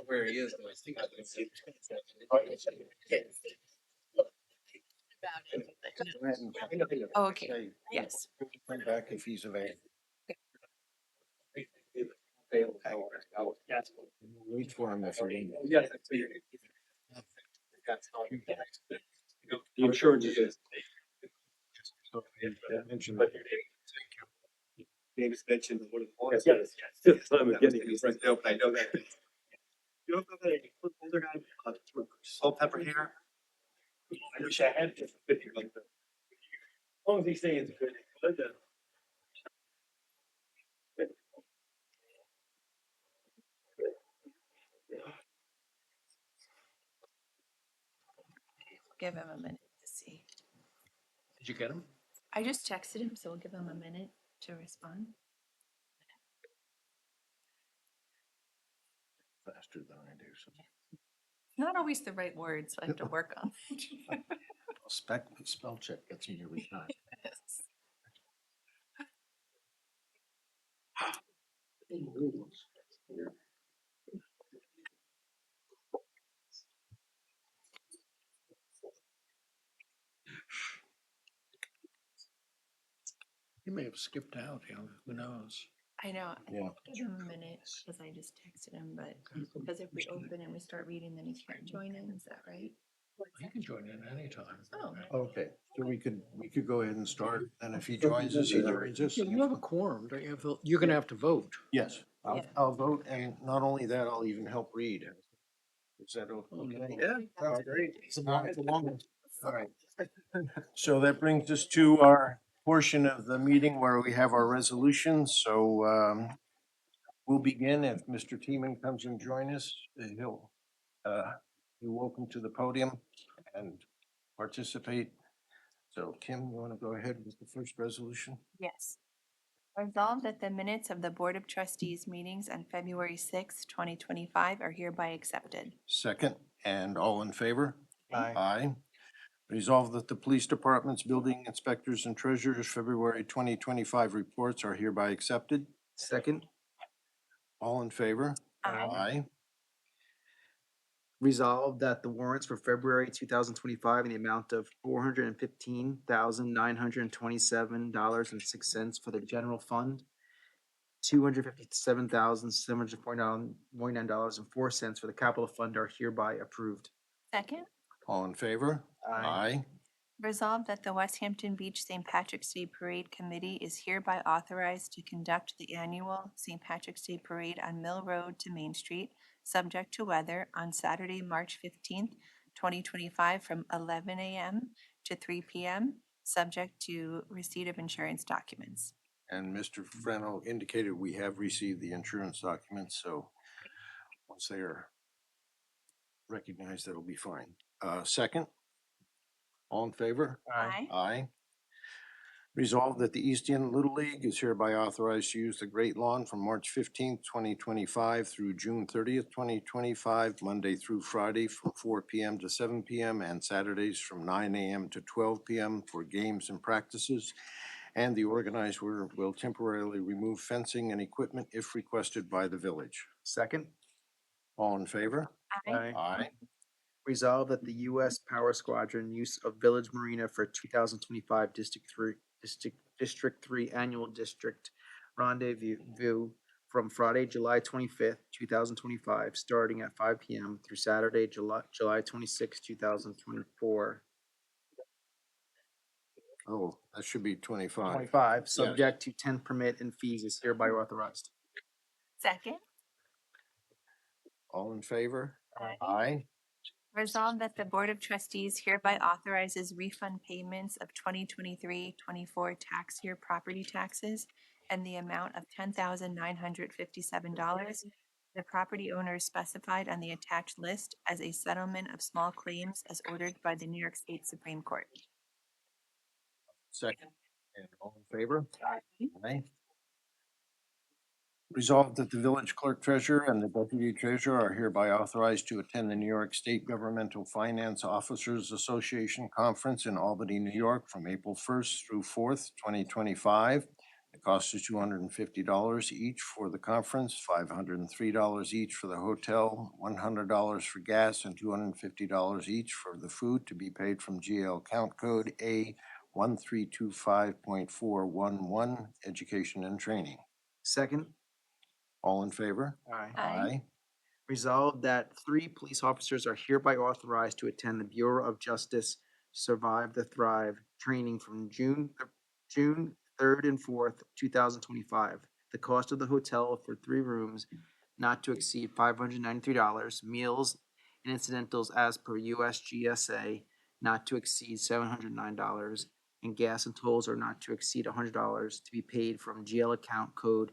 Where he is, though, I think Okay, yes. Come back if he's available. Wait for him if you're. The insurance is. Mention Davis mentioned one of the points. Yes. I'm getting these right now, but I know that. You don't know that a older guy, salt pepper hair? I wish I had just 50 like that. As long as he stays good. Give him a minute to see. Did you get him? I just texted him, so we'll give him a minute to respond. Faster than I do. So. Not always the right words, so I have to work on it. Spell check gets me every time. He may have skipped out, who knows? I know. Yeah. Give him a minute because I just texted him, but because if we open and we start reading, then he can't join in. Is that right? He can join in anytime. Oh. Okay, so we could go ahead and start, and if he joins us, he joins us. You have a quorum, don't you have to, you're gonna have to vote. Yes, I'll vote, and not only that, I'll even help read. Is that okay? Yeah. Sounds great. It's a long one. All right. So that brings us to our portion of the meeting where we have our resolutions. So we'll begin if Mr. Teeman comes and join us. He'll you're welcome to the podium and participate. So Kim, you want to go ahead with the first resolution? Yes. Resolved that the minutes of the Board of Trustees meetings on February sixth, 2025 are hereby accepted. Second, and all in favor? Aye. Aye. Resolved that the police department's building inspectors and treasurers February 2025 reports are hereby accepted. Second. All in favor? Aye. Resolved that the warrants for February 2025 in the amount of $415,927.06 for the general fund, $257,749.04 for the capital fund are hereby approved. Second. All in favor? Aye. Resolved that the West Hampton Beach St. Patrick's Day Parade Committee is hereby authorized to conduct the annual St. Patrick's Day Parade on Mill Road to Main Street, subject to weather, on Saturday, March 15th, 2025, from 11 a.m. to 3 p.m., subject to receipt of insurance documents. And Mr. Freno indicated we have received the insurance documents, so once they are recognized, that'll be fine. Second? All in favor? Aye. Aye. Resolved that the East End Little League is hereby authorized to use the Great Lawn from March 15th, 2025 through June 30th, 2025, Monday through Friday from 4 p.m. to 7 p.m. and Saturdays from 9 a.m. to 12 p.m. for games and practices. And the organizer will temporarily remove fencing and equipment if requested by the village. Second. All in favor? Aye. Aye. Resolved that the U.S. Power Squadron use of Village Marina for 2025 District 3 Annual District Rendezvous from Friday, July 25th, 2025, starting at 5 p.m. through Saturday, July 26th, 2024. Oh, that should be 25. 25, Yes. subject to 10 permit and fees is hereby authorized. Second. All in favor? Aye. Aye. Resolved that the Board of Trustees hereby authorizes refund payments of 2023-24 tax year property taxes and the amount of $10,957. The property owners specified on the attached list as a settlement of small claims as ordered by the New York State Supreme Court. Second, and all in favor? Aye. Resolved that the village clerk treasurer and the deputy treasurer are hereby authorized to attend the New York State Governmental Finance Officers Association Conference in Albany, New York from April 1st through 4th, 2025. The cost is $250 each for the conference, $503 each for the hotel, $100 for gas, and $250 each for the food to be paid from GL account code A1325.411, education and training. Second. All in favor? Aye. Aye. Resolved that 3 police officers are hereby authorized to attend the Bureau of Justice Survive the Thrive training from June 3rd and 4th, 2025. The cost of the hotel for 3 rooms not to exceed $593, meals and incidentals as per USGSA not to exceed $709, and gas and tolls are not to exceed $100 to be paid from GL account code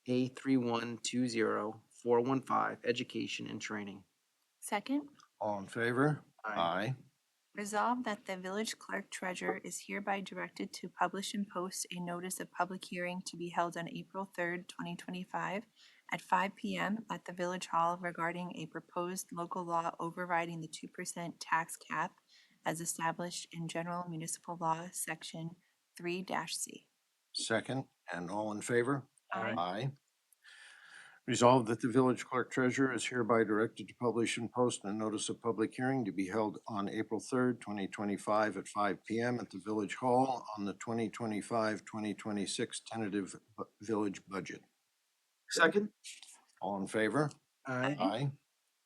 A3120415, education and training. Second. All in favor? Aye. Resolved that the village clerk treasurer is hereby directed to publish and post a notice of public hearing to be held on April 3rd, 2025 at 5 p.m. at the village hall regarding a proposed local law overriding the 2% tax cap as established in General Municipal Law, Section 3-C. Second, and all in favor? Aye. Aye. Resolved that the village clerk treasurer is hereby directed to publish and post a notice of public hearing to be held on April 3rd, 2025 at 5 p.m. at the village hall on the 2025-2026 tentative village budget. Second. All in favor? Aye. Aye.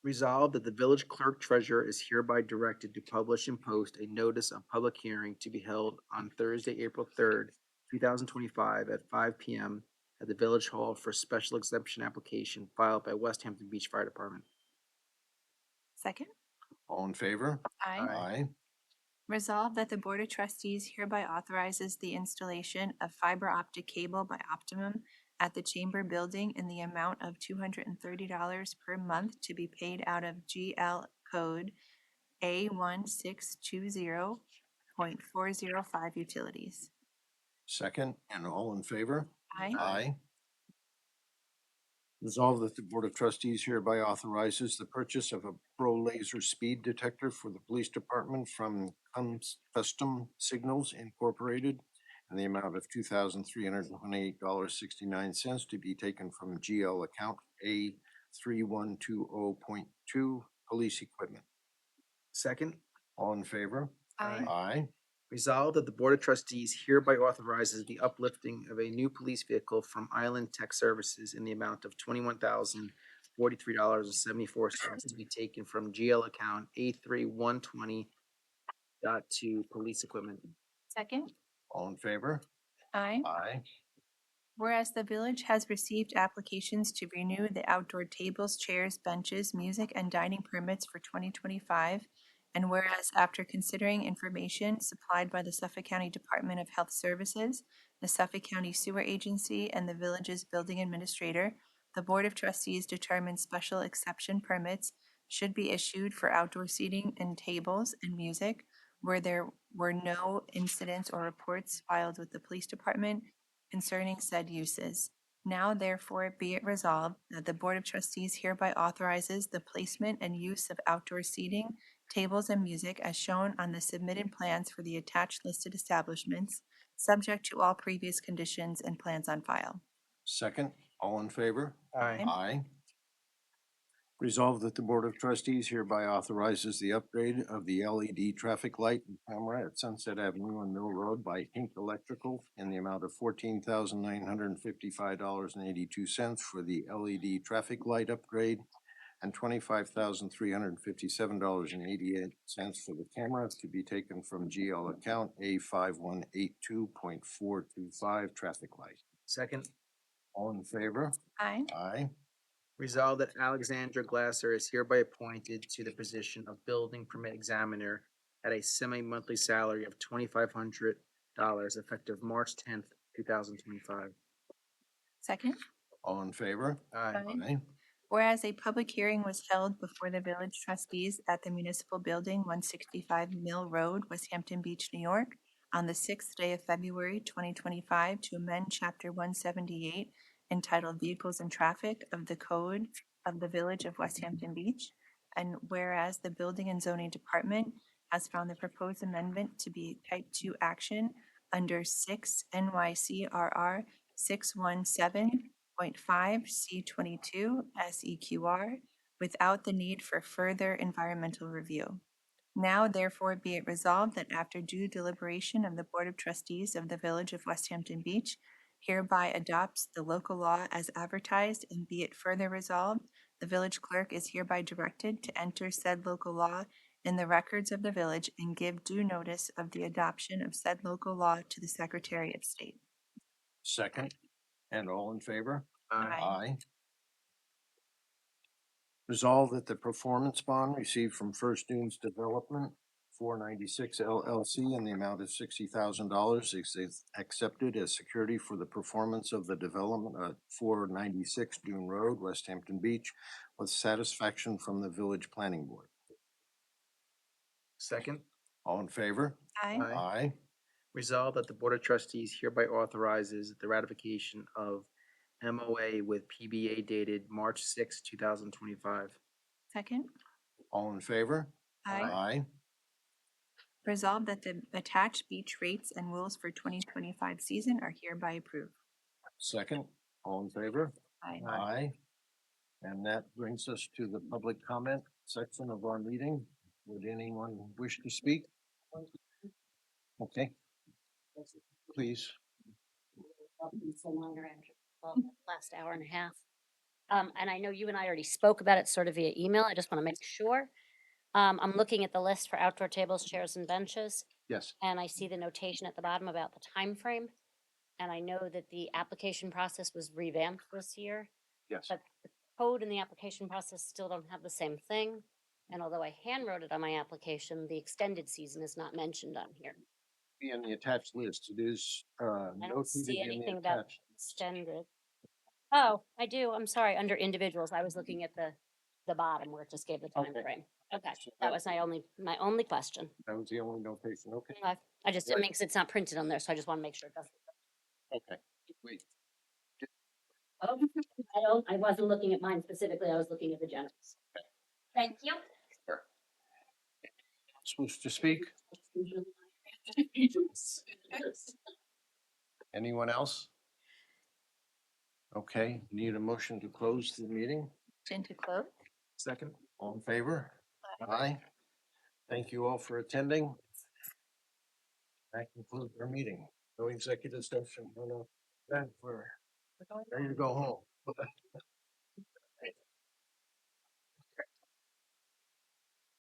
Resolved that the village clerk treasurer is hereby directed to publish and post a notice of public hearing to be held on Thursday, April 3rd, 2025 at 5 p.m. at the village hall for special exemption application filed by West Hampton Beach Fire Department. Second. All in favor? Aye. Aye. Resolved that the Board of Trustees hereby authorizes the installation of fiber optic cable by Optimum at the Chamber Building in the amount of $230 per month to be paid out of GL Code A1620.405 utilities. Second, and all in favor? Aye. Aye. Resolved that the Board of Trustees hereby authorizes the purchase of a pro laser speed detector for the police department from Custom Signals Incorporated in the amount of $2,328.69 to be taken from GL account A3120.2 police equipment. Second, All in favor? Aye. Aye. resolved that the Board of Trustees hereby authorizes the uplifting of a new police vehicle from Island Tech Services in the amount of $21,043.74 to be taken from GL account A3120.2 police equipment. Second. All in favor? Aye. Aye. Whereas the village has received applications to renew the outdoor tables, chairs, benches, music, and dining permits for 2025, and whereas after considering information supplied by the Suffolk County Department of Health Services, the Suffolk County Sewer Agency, and the village's building administrator, the Board of Trustees determined special exception permits should be issued for outdoor seating and tables and music where there were no incidents or reports filed with the police department concerning said uses. Now therefore be it resolved that the Board of Trustees hereby authorizes the placement and use of outdoor seating, tables, and music as shown on the submitted plans for the attached listed establishments, subject to all previous conditions and plans on file. Second, all in favor? Aye. Aye. Resolved that the Board of Trustees hereby authorizes the upgrade of the LED traffic light and camera at Sunset Avenue and Mill Road by Hink Electrical in the amount of $14,955.82 for the LED traffic light upgrade and $25,357.88 for the camera to be taken from GL account A5182.425 traffic light. Second, All in favor? Aye. Aye. resolved that Alexandra Glasser is hereby appointed to the position of building permit examiner at a semi-monthly salary of $2,500 effective March 10th, 2025. Second. All in favor? Aye. Aye. Whereas a public hearing was held before the village trustees at the municipal building, 165 Mill Road, West Hampton Beach, New York, on the 6th day of February 2025 to amend Chapter 178 entitled Vehicles and Traffic of the Code of the Village of West Hampton Beach. And whereas the Building and Zoning Department has found the proposed amendment to be type 2 action under 6 NYCRR 617.5 C22 SEQR without the need for further environmental review. Now therefore be it resolved that after due deliberation of the Board of Trustees of the Village of West Hampton Beach hereby adopts the local law as advertised, and be it further resolved, the village clerk is hereby directed to enter said local law in the records of the village and give due notice of the adoption of said local law to the Secretary of State. Second, and all in favor? Aye. Aye. Resolve that the performance bond received from First Dunes Development 496 LLC in the amount of $60,000 is accepted as security for the performance of the development at 496 Dune Road, West Hampton Beach, with satisfaction from the Village Planning Board. Second, All in favor? Aye. Aye. Aye. resolved that the Board of Trustees hereby authorizes the ratification of MOA with PBA dated March 6, 2025. Second. All in favor? Aye. Aye. Resolved that the attached beach rates and rules for 2025 season are hereby approved. Second, all in favor? Aye. Aye. And that brings us to the public comment section of our meeting. Would anyone wish to speak? Okay, please. Last hour and a half. And I know you and I already spoke about it sort of via email. I just want to make sure. I'm looking at the list for outdoor tables, chairs, and benches, Yes. and I see the notation at the bottom about the time frame. And I know that the application process was revamped this year, Yes. but the code and the application process still don't have the same thing. And although I handwrote it on my application, the extended season is not mentioned on here. Be in the attached list. It is I don't notated see in the anything about attached. extended. Oh, I do. I'm sorry. Under individuals, I was looking at the bottom where it just gave the time Okay. frame. Okay, So that was my only question. That was the only notation. Okay. I just, it Right. makes, it's not printed on there, so I just want to make sure it doesn't. Okay. Wait. Oh, I wasn't looking at mine specifically. I was looking at the generals. Thank you. Supposed to speak? Anyone else? Okay, need a motion to close the meeting? Motion to close? Second. All in favor? Aye. Thank you all for attending. That concludes our meeting. No executive session. No, no. We're ready to go home.